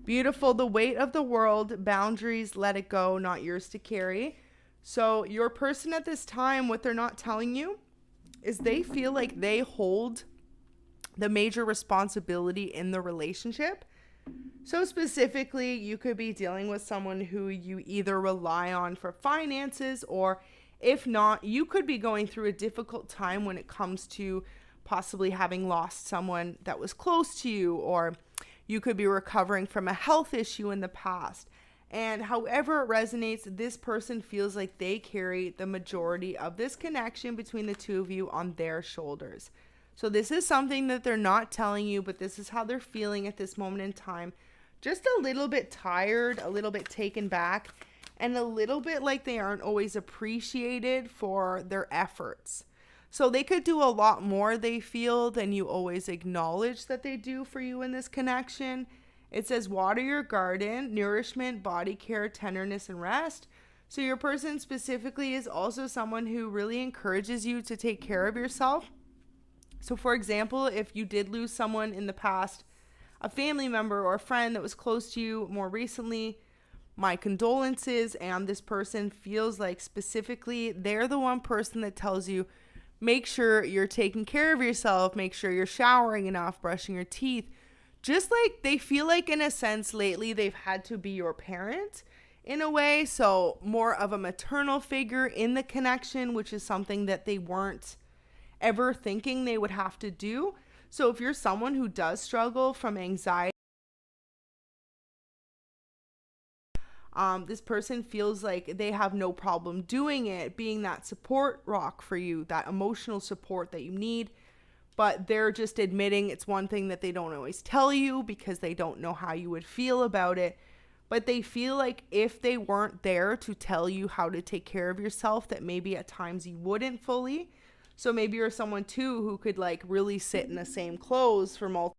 Speaker 1: Beautiful. The weight of the world, boundaries, let it go, not yours to carry. So your person at this time, what they're not telling you is they feel like they hold the major responsibility in the relationship. So specifically, you could be dealing with someone who you either rely on for finances, or if not, you could be going through a difficult time when it comes to possibly having lost someone that was close to you, or you could be recovering from a health issue in the past. And however it resonates, this person feels like they carry the majority of this connection between the two of you on their shoulders. So this is something that they're not telling you, but this is how they're feeling at this moment in time. Just a little bit tired, a little bit taken back, and a little bit like they aren't always appreciated for their efforts. So they could do a lot more, they feel, than you always acknowledge that they do for you in this connection. It says water your garden, nourishment, body care, tenderness, and rest. So your person specifically is also someone who really encourages you to take care of yourself. So for example, if you did lose someone in the past, a family member or a friend that was close to you more recently, my condolences. And this person feels like specifically they're the one person that tells you, make sure you're taking care of yourself, make sure you're showering enough, brushing your teeth. Just like they feel like in a sense lately they've had to be your parent in a way. So more of a maternal figure in the connection, which is something that they weren't ever thinking they would have to do. So if you're someone who does struggle from anxiety, this person feels like they have no problem doing it, being that support rock for you, that emotional support that you need. But they're just admitting it's one thing that they don't always tell you because they don't know how you would feel about it. But they feel like if they weren't there to tell you how to take care of yourself, that maybe at times you wouldn't fully. So maybe you're someone too who could like really sit in the same clothes for multiple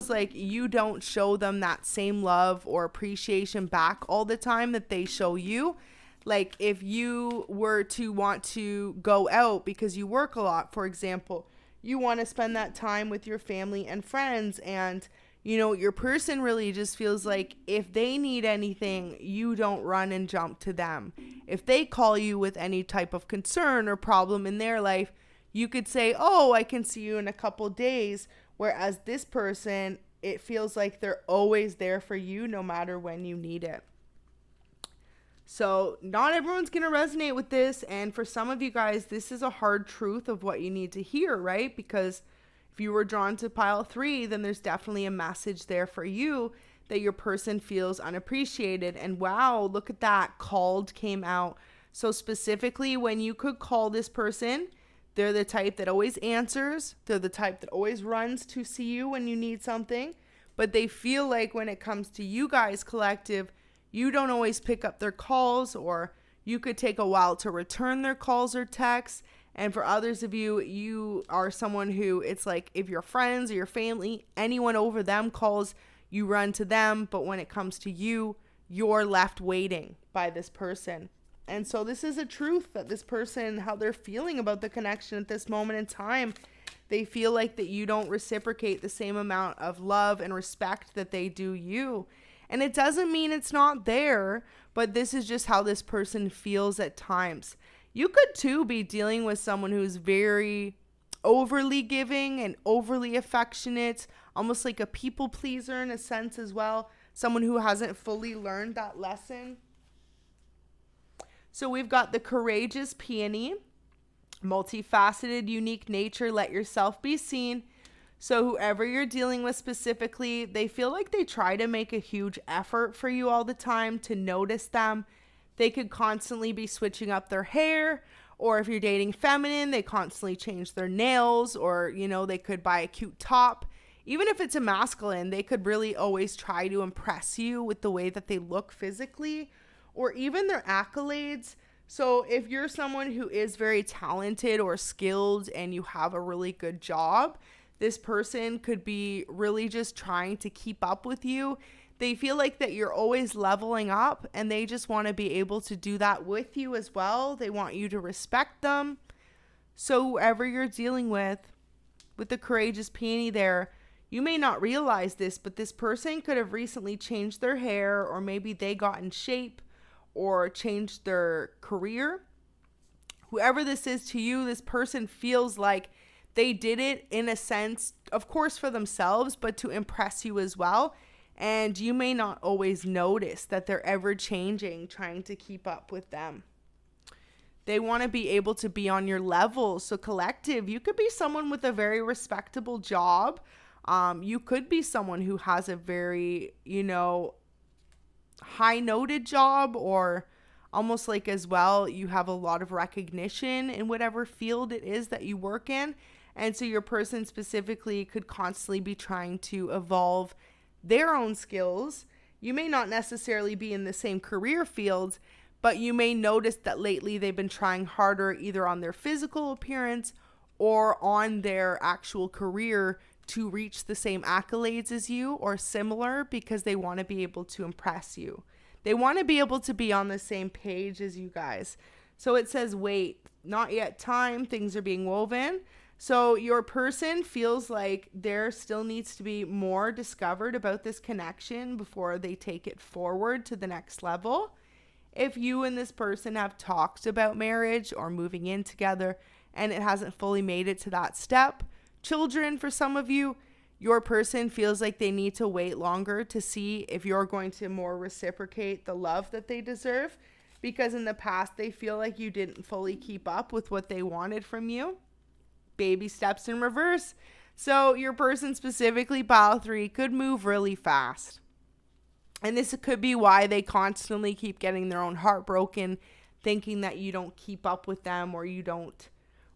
Speaker 1: feels like you don't show them that same love or appreciation back all the time that they show you. Like if you were to want to go out because you work a lot, for example, you want to spend that time with your family and friends, and your person really just feels like if they need anything, you don't run and jump to them. If they call you with any type of concern or problem in their life, you could say, oh, I can see you in a couple days. Whereas this person, it feels like they're always there for you no matter when you need it. So not everyone's going to resonate with this. And for some of you guys, this is a hard truth of what you need to hear, right? Because if you were drawn to pile 3, then there's definitely a message there for you that your person feels unappreciated. And wow, look at that. Called came out. So specifically, when you could call this person, they're the type that always answers. They're the type that always runs to see you when you need something. But they feel like when it comes to you guys collective, you don't always pick up their calls, or you could take a while to return their calls or texts. And for others of you, you are someone who, it's like if your friends or your family, anyone over them calls, you run to them. But when it comes to you, you're left waiting by this person. And so this is a truth that this person, how they're feeling about the connection at this moment in time. They feel like that you don't reciprocate the same amount of love and respect that they do you. And it doesn't mean it's not there, but this is just how this person feels at times. You could too be dealing with someone who's very overly giving and overly affectionate, almost like a people pleaser in a sense as well. Someone who hasn't fully learned that lesson. So we've got the courageous peony, multifaceted, unique nature, let yourself be seen. So whoever you're dealing with specifically, they feel like they try to make a huge effort for you all the time to notice them. They could constantly be switching up their hair, or if you're dating feminine, they constantly change their nails, or, they could buy a cute top. Even if it's a masculine, they could really always try to impress you with the way that they look physically, or even their accolades. So if you're someone who is very talented or skilled and you have a really good job, this person could be really just trying to keep up with you. They feel like that you're always leveling up, and they just want to be able to do that with you as well. They want you to respect them. So whoever you're dealing with the courageous peony there, you may not realize this, but this person could have recently changed their hair, or maybe they got in shape or changed their career. Whoever this is to you, this person feels like they did it in a sense, of course, for themselves, but to impress you as well. And you may not always notice that they're ever changing, trying to keep up with them. They want to be able to be on your level. So collective, you could be someone with a very respectable job. You could be someone who has a very, high noted job, or almost like as well, you have a lot of recognition in whatever field it is that you work in. And so your person specifically could constantly be trying to evolve their own skills. You may not necessarily be in the same career fields, but you may notice that lately they've been trying harder either on their physical appearance or on their actual career to reach the same accolades as you or similar, because they want to be able to impress you. They want to be able to be on the same page as you guys. So it says, wait, not yet time, things are being woven. So your person feels like there still needs to be more discovered about this connection before they take it forward to the next level. If you and this person have talked about marriage or moving in together and it hasn't fully made it to that step, children, for some of you, your person feels like they need to wait longer to see if you're going to more reciprocate the love that they deserve, because in the past they feel like you didn't fully keep up with what they wanted from you. Baby steps in reverse. So your person, specifically pile 3, could move really fast. And this could be why they constantly keep getting their own heart broken, thinking that you don't keep up with them or you don't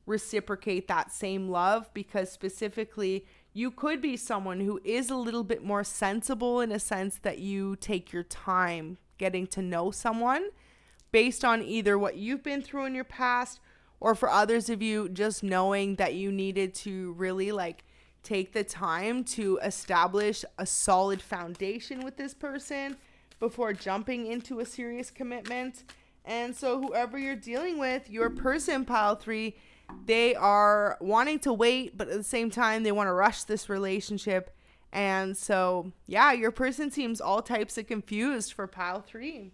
Speaker 1: reciprocate that same love, because specifically you could be someone who is a little bit more sensible in a sense that you take your time getting to know someone based on either what you've been through in your past, or for others of you, just knowing that you needed to really take the time to establish a solid foundation with this person before jumping into a serious commitment. And so whoever you're dealing with, your person, pile 3, they are wanting to wait, but at the same time, they want to rush this relationship. And so, yeah, your person seems all types of confused for pile 3.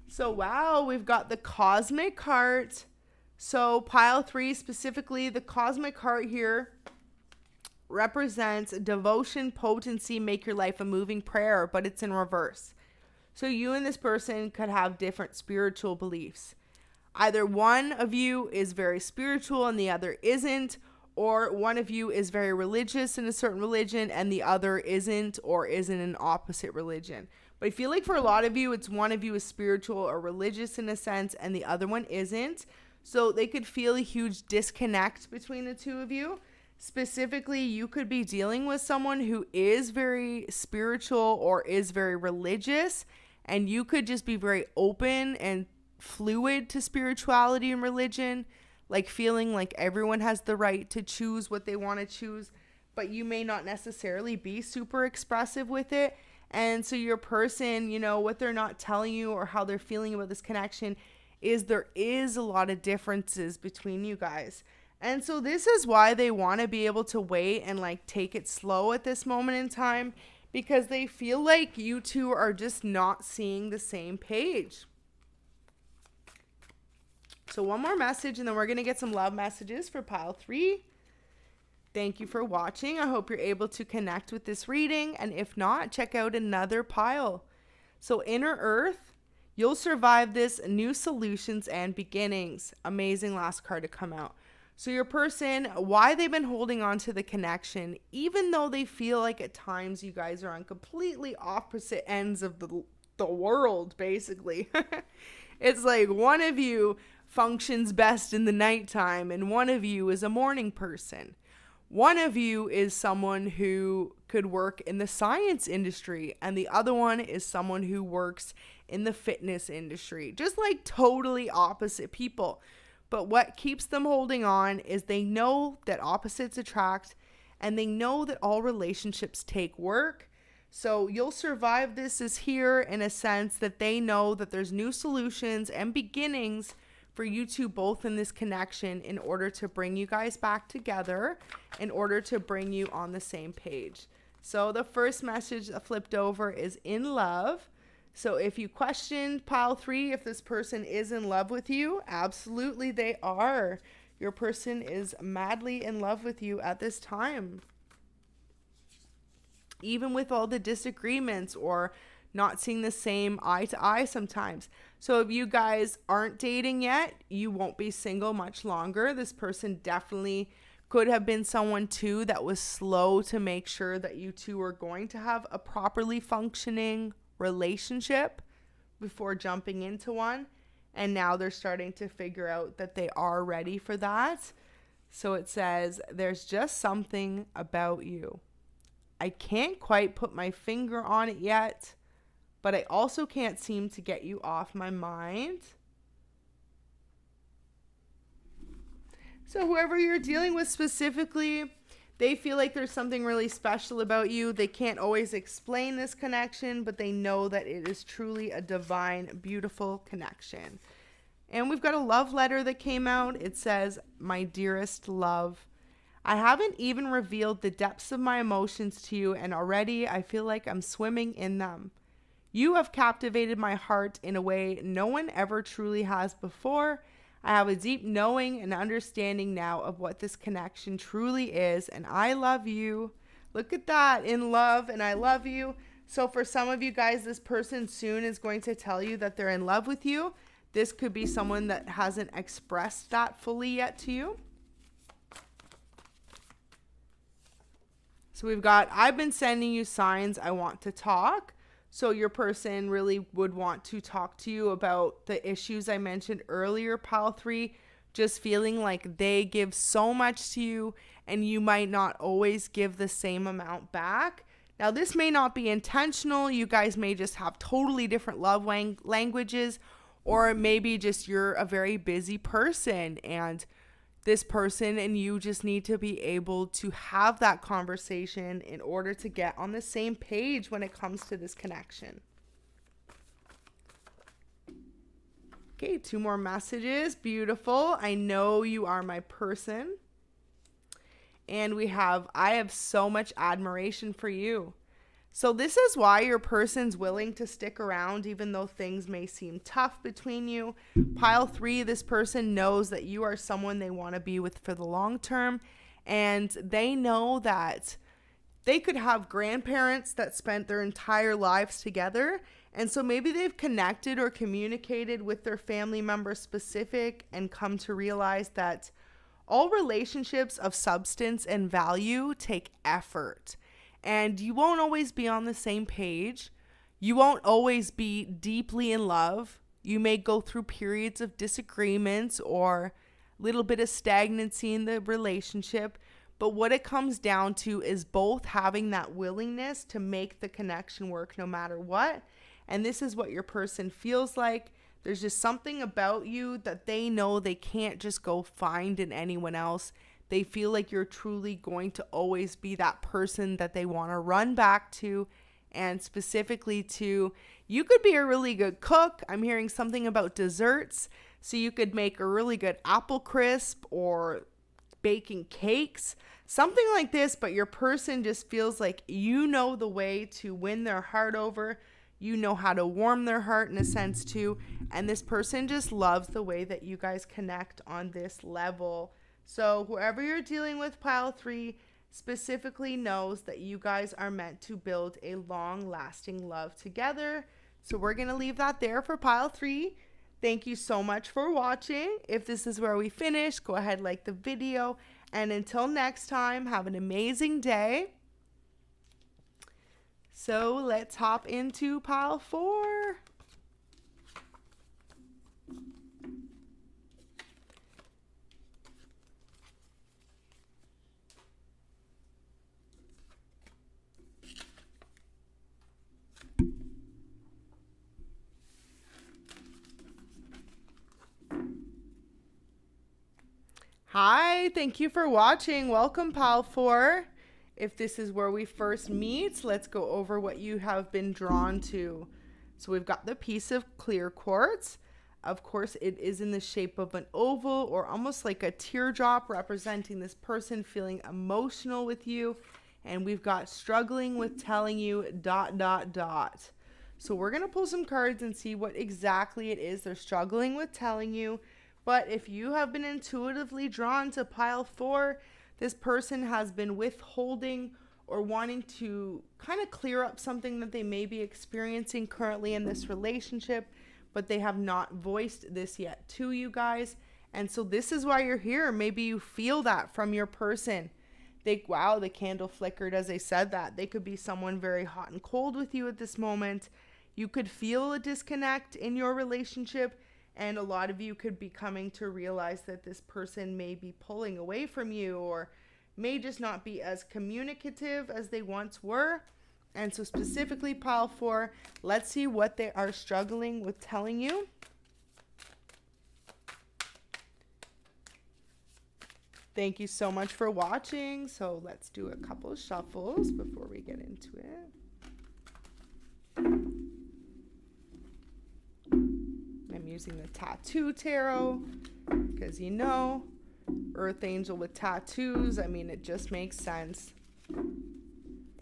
Speaker 1: So, wow, we've got the cosmic heart. So, pile 3 specifically, the cosmic heart here represents devotion, potency, make your life a moving prayer, but it's in reverse. So you and this person could have different spiritual beliefs. Either one of you is very spiritual and the other isn't, or one of you is very religious in a certain religion and the other isn't, or is in an opposite religion. But I feel like for a lot of you, it's one of you is spiritual or religious in a sense and the other one isn't. So they could feel a huge disconnect between the two of you. Specifically, you could be dealing with someone who is very spiritual or is very religious, and you could just be very open and fluid to spirituality and religion, like feeling like everyone has the right to choose what they want to choose, but you may not necessarily be super expressive with it. And so your person, you know, what they're not telling you or how they're feeling about this connection is there is a lot of differences between you guys. And so this is why they want to be able to wait and like take it slow at this moment in time, because they feel like you two are just not seeing the same page. So one more message and then we're going to get some love messages for pile 3. Thank you for watching. I hope you're able to connect with this reading. And if not, check out another pile. So inner earth, you'll survive this, new solutions and beginnings. Amazing last card to come out. So your person, why they've been holding on to the connection, even though they feel like at times you guys are on completely opposite ends of the world, basically. It's like one of you functions best in the nighttime and one of you is a morning person. One of you is someone who could work in the science industry and the other one is someone who works in the fitness industry. Just like totally opposite people. But what keeps them holding on is they know that opposites attract and they know that all relationships take work. So you'll survive this is here in a sense that they know that there's new solutions and beginnings for you two both in this connection in order to bring you guys back together, in order to bring you on the same page. So the first message that flipped over is in love. So if you questioned pile 3, if this person is in love with you, absolutely they are. Your person is madly in love with you at this time. Even with all the disagreements or not seeing the same eye to eye sometimes. So if you guys aren't dating yet, you won't be single much longer. This person definitely could have been someone too that was slow to make sure that you two are going to have a properly functioning relationship before jumping into one, and now they're starting to figure out that they are ready for that. So it says there's just something about you. I can't quite put my finger on it yet, but I also can't seem to get you off my mind. So whoever you're dealing with specifically, they feel like there's something really special about you. They can't always explain this connection, but they know that it is truly a divine, beautiful connection. And we've got a love letter that came out. It says, my dearest love, I haven't even revealed the depths of my emotions to you, and already I feel like I'm swimming in them. You have captivated my heart in a way no one ever truly has before. I have a deep knowing and understanding now of what this connection truly is, and I love you. Look at that, in love, and I love you. So for some of you guys, this person soon is going to tell you that they're in love with you. This could be someone that hasn't expressed that fully yet to you. So we've got, I've been sending you signs I want to talk. So your person really would want to talk to you about the issues I mentioned earlier, pile 3, just feeling like they give so much to you and you might not always give the same amount back. Now, this may not be intentional. You guys may just have totally different love languages, Or maybe just you're a very busy person and this person and you just need to be able to have that conversation in order to get on the same page when it comes to this connection. Okay, 2 more messages. Beautiful. I know you are my person. And we have, I have so much admiration for you. So this is why your person's willing to stick around even though things may seem tough between you. Pile 3, this person knows that you are someone they want to be with for the long term. And they know that they could have grandparents that spent their entire lives together. And so maybe they've connected or communicated with their family member specific and come to realize that all relationships of substance and value take effort. And you won't always be on the same page. You won't always be deeply in love. You may go through periods of disagreements or a little bit of stagnancy in the relationship. But what it comes down to is both having that willingness to make the connection work no matter what. And this is what your person feels like. There's just something about you that they know they can't just go find in anyone else. They feel like you're truly going to always be that person that they want to run back to, and specifically to, you could be a really good cook. I'm hearing something about desserts. So you could make a really good apple crisp or baking cakes, something like this, but your person just feels like you know the way to win their heart over. You know how to warm their heart in a sense too. And this person just loves the way that you guys connect on this level. So whoever you're dealing with, pile 3, specifically knows that you guys are meant to build a long-lasting love together. So we're going to leave that there for pile 3. Thank you so much for watching. If this is where we finish, go ahead, like the video. And until next time, have an amazing day. So let's hop into pile 4. Hi, thank you for watching. Welcome, pile 4. If this is where we first meet, let's go over what you have been drawn to. So we've got the piece of clear quartz. Of course, it is in the shape of an oval or almost like a teardrop, representing this person feeling emotional with you. And we've got struggling with telling you ... So we're going to pull some cards and see what exactly it is they're struggling with telling you. But if you have been intuitively drawn to pile 4, this person has been withholding or wanting to kind of clear up something that they may be experiencing currently in this relationship, but they have not voiced this yet to you guys. And so this is why you're here. Maybe you feel that from your person. Wow, the candle flickered as I said that. They could be someone very hot and cold with you at this moment. You could feel a disconnect in your relationship. And a lot of you could be coming to realize that this person may be pulling away from you or may just not be as communicative as they once were. And so specifically pile 4, let's see what they are struggling with telling you. Thank you so much for watching. So let's do a couple of shuffles before we get into it. I'm using the tattoo tarot because, you know, earth angel with tattoos. I mean, it just makes sense.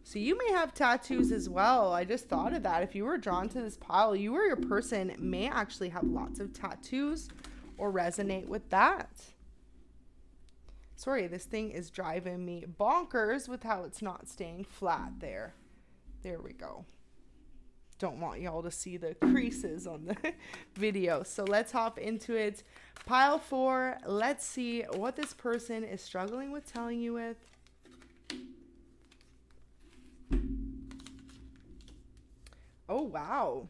Speaker 1: So you may have tattoos as well. I just thought of that. If you were drawn to this pile, you or your person may actually have lots of tattoos or resonate with that. Sorry, this thing is driving me bonkers with how it's not staying flat there. There we go. Don't want y'all to see the creases on the video. So let's hop into it. Pile 4, let's see what this person is struggling with telling you with. Oh, wow.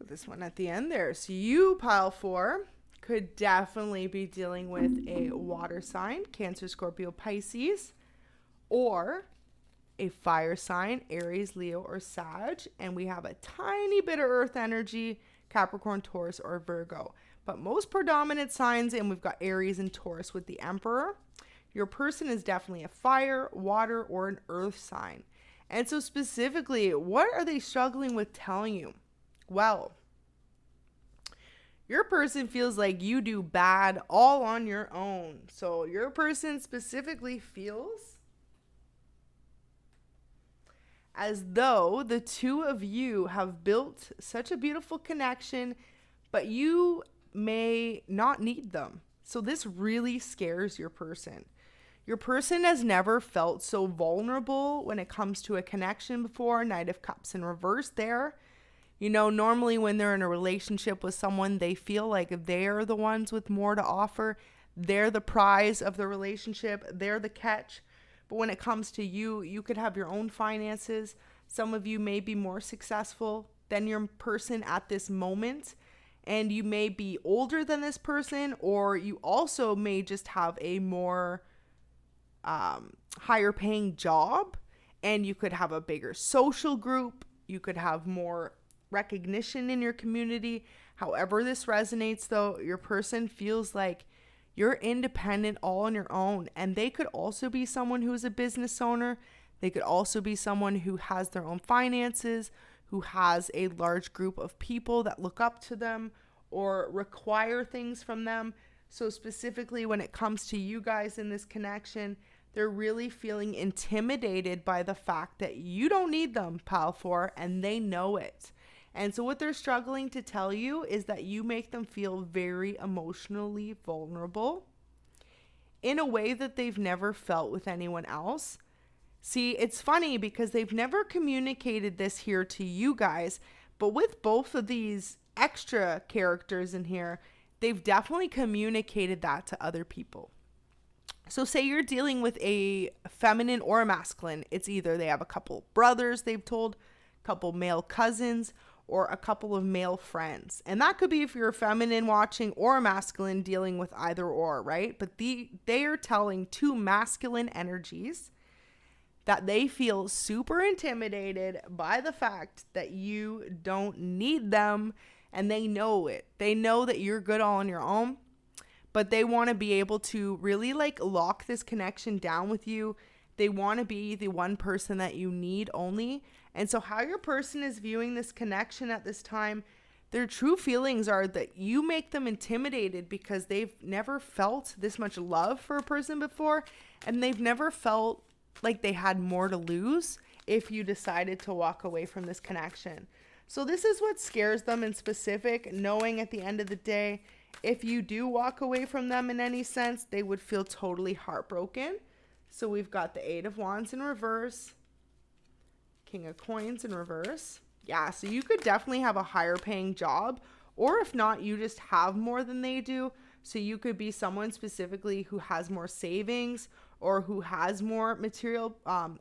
Speaker 1: put this one at the end there. So you, pile 4, could definitely be dealing with a water sign, Cancer, Scorpio, Pisces, or a fire sign, Aries, Leo, or Sag. And we have a tiny bit of earth energy, Capricorn, Taurus, or Virgo. But most predominant signs, and we've got Aries and Taurus with the Emperor. Your person is definitely a fire, water, or an earth sign. And so specifically, what are they struggling with telling you? Well, your person feels like you do bad all on your own. So your person specifically feels as though the two of you have built such a beautiful connection, but you may not need them. So this really scares your person. Your person has never felt so vulnerable when it comes to a connection before. Knight of Cups in reverse there. You know, normally when they're in a relationship with someone, they feel like they're the ones with more to offer. They're the prize of the relationship. They're the catch. But when it comes to you, you could have your own finances. Some of you may be more successful than your person at this moment. And you may be older than this person, or you also may just have a more higher paying job, and you could have a bigger social group. You could have more recognition in your community. However this resonates, though, your person feels like you're independent all on your own. And they could also be someone who is a business owner. They could also be someone who has their own finances, who has a large group of people that look up to them or require things from them. So specifically when it comes to you guys in this connection, they're really feeling intimidated by the fact that you don't need them, pile 4, and they know it. And so what they're struggling to tell you is that you make them feel very emotionally vulnerable in a way that they've never felt with anyone else. See, it's funny because they've never communicated this here to you guys, but with both of these extra characters in here, they've definitely communicated that to other people. So say you're dealing with a feminine or a masculine. It's either they have a couple brothers they've told, a couple male cousins, or a couple of male friends. And that could be if you're a feminine watching or a masculine dealing with either or, right? But they are telling two masculine energies that they feel super intimidated by the fact that you don't need them, and they know it. They know that you're good all on your own, but they want to be able to really like lock this connection down with you. They want to be the one person that you need only. And so how your person is viewing this connection at this time, their true feelings are that you make them intimidated because they've never felt this much love for a person before, and they've never felt like they had more to lose if you decided to walk away from this connection. So this is what scares them in specific, knowing at the end of the day, if you do walk away from them in any sense, they would feel totally heartbroken. So we've got the 8 of Wands in reverse, King of Coins in reverse. Yeah, so you could definitely have a higher paying job, or if not, you just have more than they do. So you could be someone specifically who has more savings or who has more material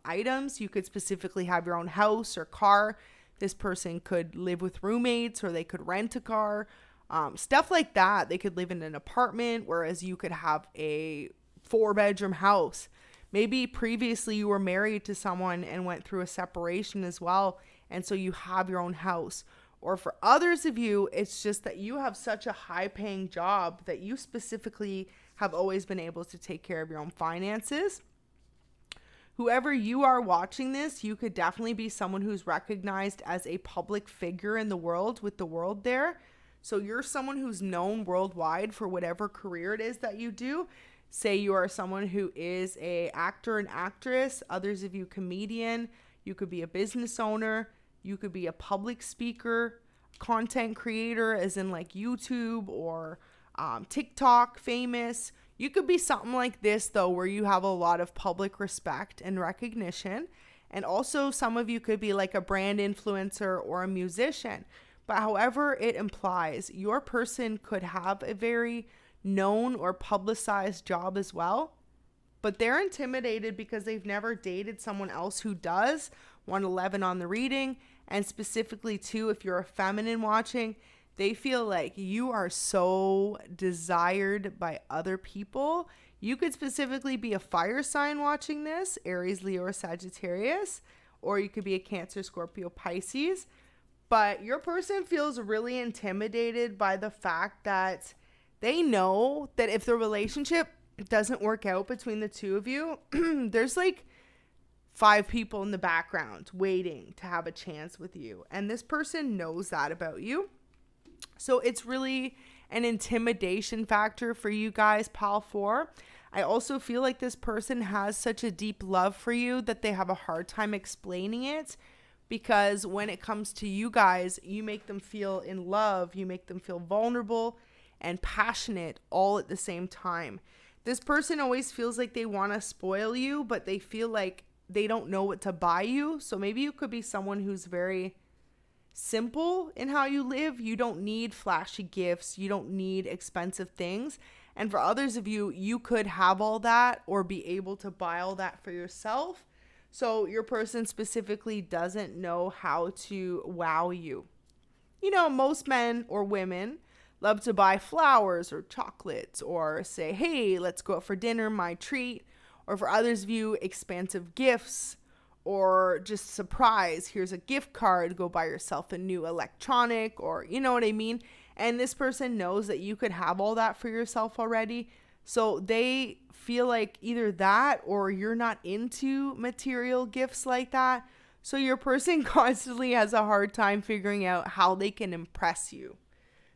Speaker 1: items. You could specifically have your own house or car. This person could live with roommates, or they could rent a car, stuff like that. They could live in an apartment, whereas you could have a 4-bedroom house. Maybe previously you were married to someone and went through a separation as well, and so you have your own house. Or for others of you, it's just that you have such a high-paying job that you specifically have always been able to take care of your own finances. Whoever you are watching this, you could definitely be someone who's recognized as a public figure in the world with the world there. So you're someone who's known worldwide for whatever career it is that you do. Say you are someone who is an actor and actress, others of you comedian, you could be a business owner, you could be a public speaker, content creator as in like YouTube or TikTok famous. You could be something like this though, where you have a lot of public respect and recognition. And also some of you could be like a brand influencer or a musician. But however it implies, your person could have a very known or publicized job as well, but they're intimidated because they've never dated someone else who does. 111 on the reading, And specifically too, if you're a feminine watching, they feel like you are so desired by other people. You could specifically be a fire sign watching this, Aries, Leo, or Sagittarius, or you could be a Cancer, Scorpio, Pisces. But your person feels really intimidated by the fact that they know that if the relationship doesn't work out between the two of you, there's like 5 people in the background waiting to have a chance with you. And this person knows that about you. So it's really an intimidation factor for you guys, Pal 4. I also feel like this person has such a deep love for you that they have a hard time explaining it, because when it comes to you guys, you make them feel in love, you make them feel vulnerable and passionate all at the same time. This person always feels like they want to spoil you, but they feel like they don't know what to buy you. So maybe you could be someone who's very simple in how you live. You don't need flashy gifts. You don't need expensive things. And for others of you, you could have all that or be able to buy all that for yourself. So your person specifically doesn't know how to wow you. You know, most men or women love to buy flowers or chocolates or say, hey, let's go out for dinner, my treat. Or for others of you, expensive gifts or just surprise. Here's a gift card, go buy yourself a new electronic, or you know what I mean? And this person knows that you could have all that for yourself already. So they feel like either that or you're not into material gifts like that. So your person constantly has a hard time figuring out how they can impress you.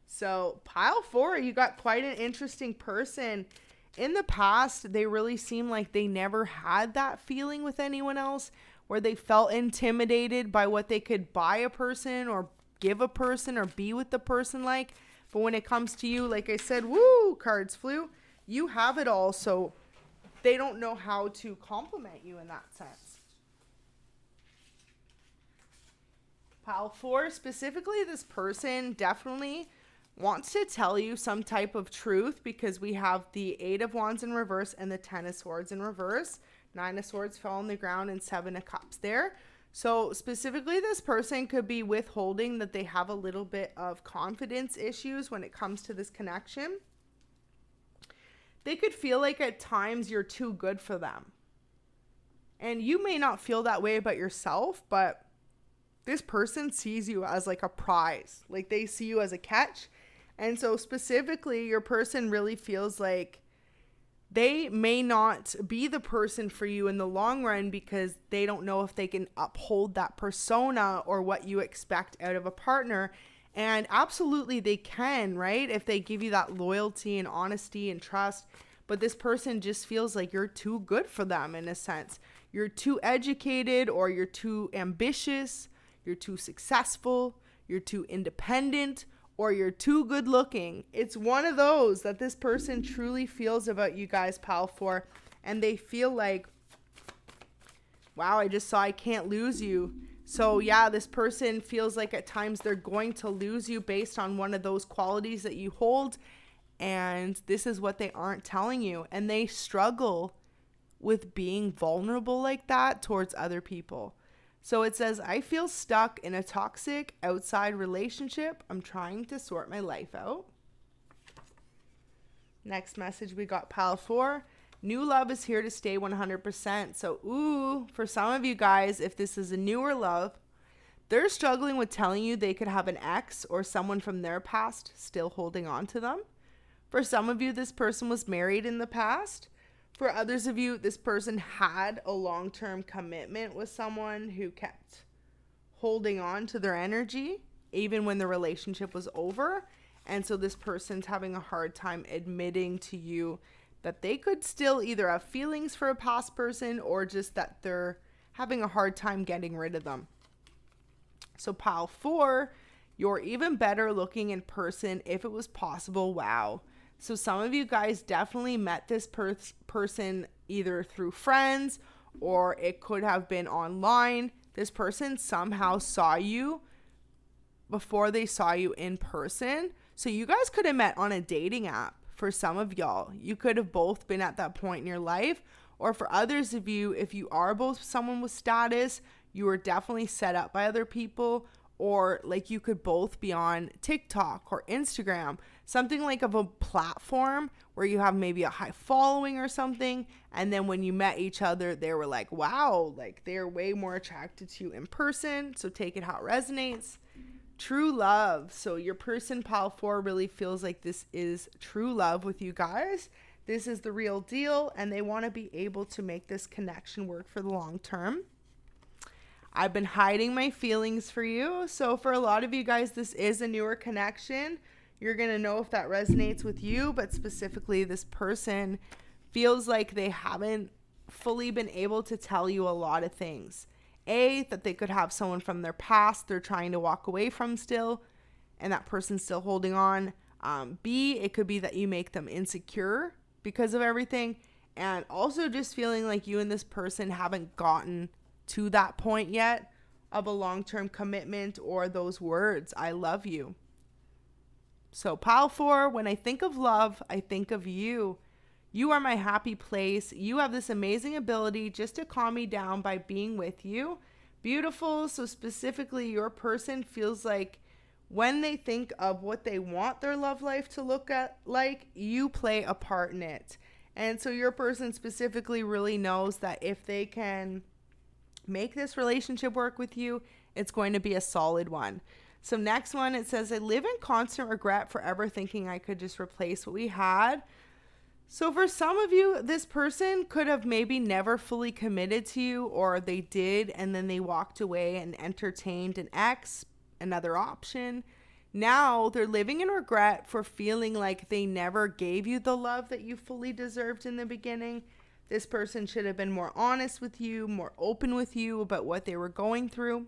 Speaker 1: So pile 4, you got quite an interesting person. In the past, they really seem like they never had that feeling with anyone else where they felt intimidated by what they could buy a person or give a person or be with the person like. But when it comes to you, like I said, woo, cards flew. You have it all, so they don't know how to compliment you in that sense. Pile 4, specifically this person definitely wants to tell you some type of truth, because we have the 8 of Wands in reverse and the 10 of Swords in reverse. 9 of Swords fell on the ground and 7 of Cups there. So specifically this person could be withholding that they have a little bit of confidence issues when it comes to this connection. They could feel like at times you're too good for them. And you may not feel that way about yourself, but this person sees you as like a prize. Like they see you as a catch. And so specifically your person really feels like they may not be the person for you in the long run because they don't know if they can uphold that persona or what you expect out of a partner. And absolutely they can, right? If they give you that loyalty and honesty and trust. But this person just feels like you're too good for them in a sense. You're too educated, or you're too ambitious, you're too successful, you're too independent, or you're too good looking. It's one of those that this person truly feels about you guys, pal 4. And they feel like, wow, I just saw I can't lose you. So yeah, this person feels like at times they're going to lose you based on one of those qualities that you hold. And this is what they aren't telling you. And they struggle with being vulnerable like that towards other people. So it says, I feel stuck in a toxic outside relationship. I'm trying to sort my life out. Next message we got, pile 4. New love is here to stay 100%. So, ooh, for some of you guys, if this is a newer love, they're struggling with telling you they could have an ex or someone from their past still holding on to them. For some of you, this person was married in the past. For others of you, this person had a long-term commitment with someone who kept holding on to their energy even when the relationship was over. And so this person's having a hard time admitting to you that they could still either have feelings for a past person or just that they're having a hard time getting rid of them. So pile 4, you're even better looking in person if it was possible. Wow. So some of you guys definitely met this person either through friends or it could have been online. This person somehow saw you before they saw you in person. So you guys could have met on a dating app. For some of y'all, you could have both been at that point in your life. Or for others of you, if you are both someone with status, you were definitely set up by other people, or like you could both be on TikTok or Instagram, something like of a platform where you have maybe a high following or something. And then when you met each other, they were like, wow, like they're way more attracted to you in person. So take it how it resonates. True love. So your person, pile 4, really feels like this is true love with you guys. This is the real deal, and they want to be able to make this connection work for the long term. I've been hiding my feelings for you. So for a lot of you guys, this is a newer connection. You're going to know if that resonates with you, but specifically this person feels like they haven't fully been able to tell you a lot of things. A, that they could have someone from their past they're trying to walk away from still, and that person's still holding on. B, it could be that you make them insecure because of everything, and also just feeling like you and this person haven't gotten to that point yet of a long-term commitment or those words, I love you. So pile 4, when I think of love, I think of you. You are my happy place. You have this amazing ability just to calm me down by being with you. Beautiful. So specifically, your person feels like when they think of what they want their love life to look at, like, you play a part in it. And so your person specifically really knows that if they can make this relationship work with you, it's going to be a solid one. So next one, it says, I live in constant regret forever thinking I could just replace what we had. So for some of you, this person could have maybe never fully committed to you, or they did and then they walked away and entertained an ex, another option. Now they're living in regret for feeling like they never gave you the love that you fully deserved in the beginning. This person should have been more honest with you, more open with you about what they were going through.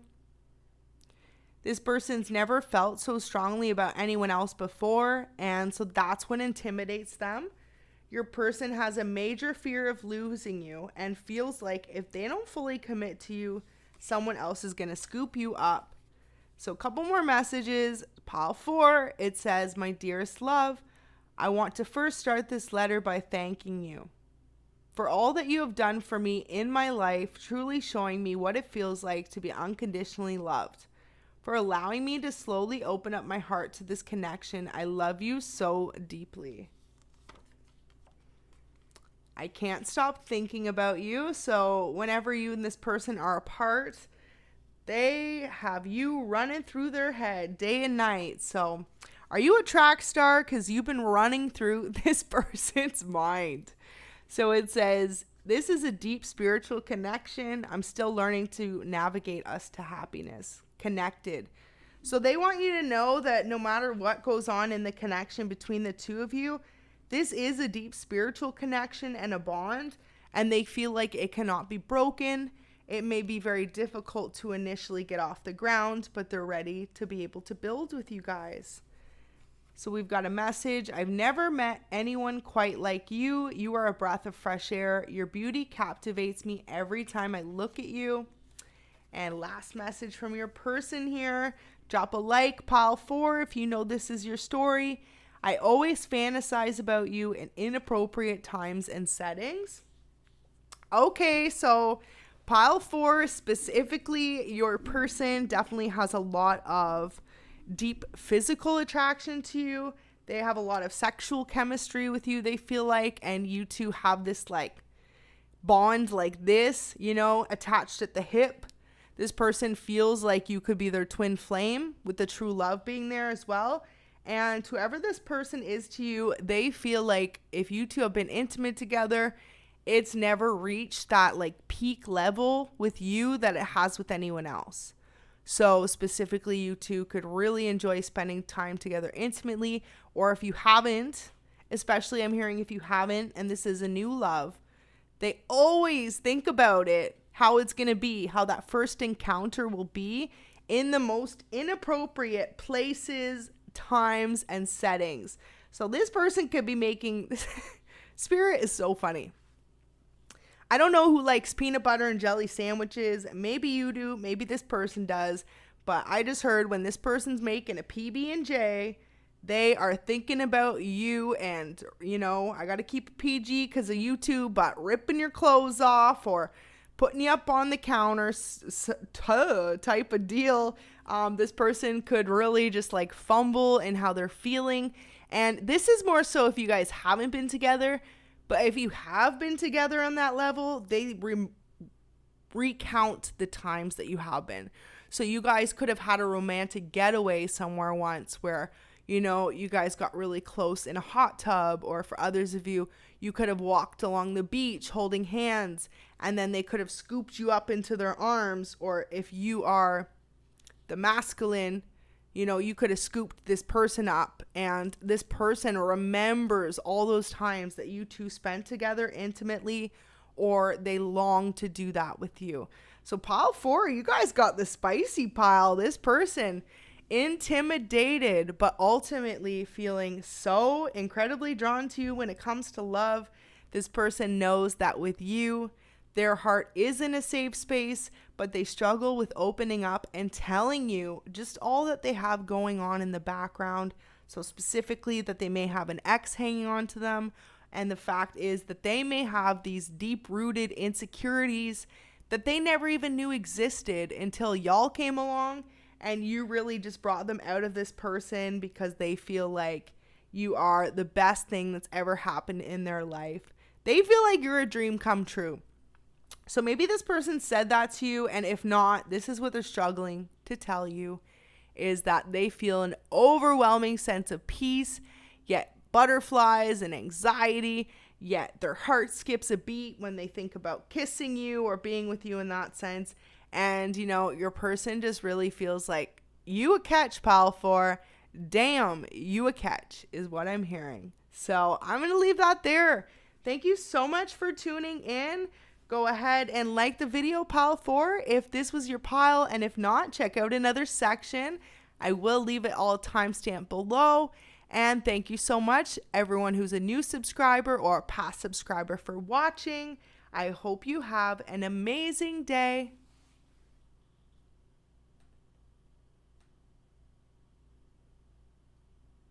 Speaker 1: This person's never felt so strongly about anyone else before, and so that's what intimidates them. Your person has a major fear of losing you and feels like if they don't fully commit to you, someone else is going to scoop you up. So a couple more messages. Pile 4, it says, my dearest love, I want to first start this letter by thanking you for all that you have done for me in my life, truly showing me what it feels like to be unconditionally loved. For allowing me to slowly open up my heart to this connection. I love you so deeply. I can't stop thinking about you. So whenever you and this person are apart, they have you running through their head day and night. So are you a track star? Because you've been running through this person's mind. So it says, this is a deep spiritual connection. I'm still learning to navigate us to happiness. Connected. So they want you to know that no matter what goes on in the connection between the two of you, this is a deep spiritual connection and a bond, and they feel like it cannot be broken. It may be very difficult to initially get off the ground, but they're ready to be able to build with you guys. So we've got a message. I've never met anyone quite like you. You are a breath of fresh air. Your beauty captivates me every time I look at you. And last message from your person here. Drop a like, pile 4, if you know this is your story. I always fantasize about you in inappropriate times and settings. Okay, so pile 4, specifically, your person definitely has a lot of deep physical attraction to you. They have a lot of sexual chemistry with you, they feel like, and you two have this like bond like this, you know, attached at the hip. This person feels like you could be their twin flame, with the true love being there as well. And whoever this person is to you, they feel like if you two have been intimate together, it's never reached that like peak level with you that it has with anyone else. So specifically, you two could really enjoy spending time together intimately. Or if you haven't, especially I'm hearing if you haven't, and this is a new love, they always think about it, how it's going to be, how that first encounter will be in the most inappropriate places, times, and settings. So this person could be making Spirit is so funny. I don't know who likes peanut butter and jelly sandwiches. Maybe you do, maybe this person does, but I just heard when this person's making a PB&J, they are thinking about you. And you know, I got to keep it PG because of YouTube, but ripping your clothes off or putting you up on the counter type of deal. This person could really just like fumble in how they're feeling. And this is more so if you guys haven't been together. But if you have been together on that level, they recount the times that you have been. So you guys could have had a romantic getaway somewhere once where, you know, you guys got really close in a hot tub, or for others of you, you could have walked along the beach holding hands, and then they could have scooped you up into their arms. Or if you are the masculine, you know, you could have scooped this person up, and this person remembers all those times that you two spent together intimately, or they long to do that with you. So pile 4, you guys got the spicy pile. This person intimidated, but ultimately feeling so incredibly drawn to you when it comes to love. This person knows that with you, their heart is in a safe space, but they struggle with opening up and telling you just all that they have going on in the background. So specifically that they may have an ex hanging on to them. And the fact is that they may have these deep-rooted insecurities that they never even knew existed until y'all came along and you really just brought them out of this person because they feel like you are the best thing that's ever happened in their life. They feel like you're a dream come true. So maybe this person said that to you, and if not, this is what they're struggling to tell you, is that they feel an overwhelming sense of peace, yet butterflies and anxiety, yet their heart skips a beat when they think about kissing you or being with you in that sense. And, you know, your person just really feels like you a catch, pal, for damn, you a catch is what I'm hearing. So I'm going to leave that there. Thank you so much for tuning in. Go ahead and like the video, pile 4, if this was your pile. And if not, check out another section. I will leave it all timestamped below. And thank you so much, everyone who's a new subscriber or past subscriber, for watching. I hope you have an amazing day.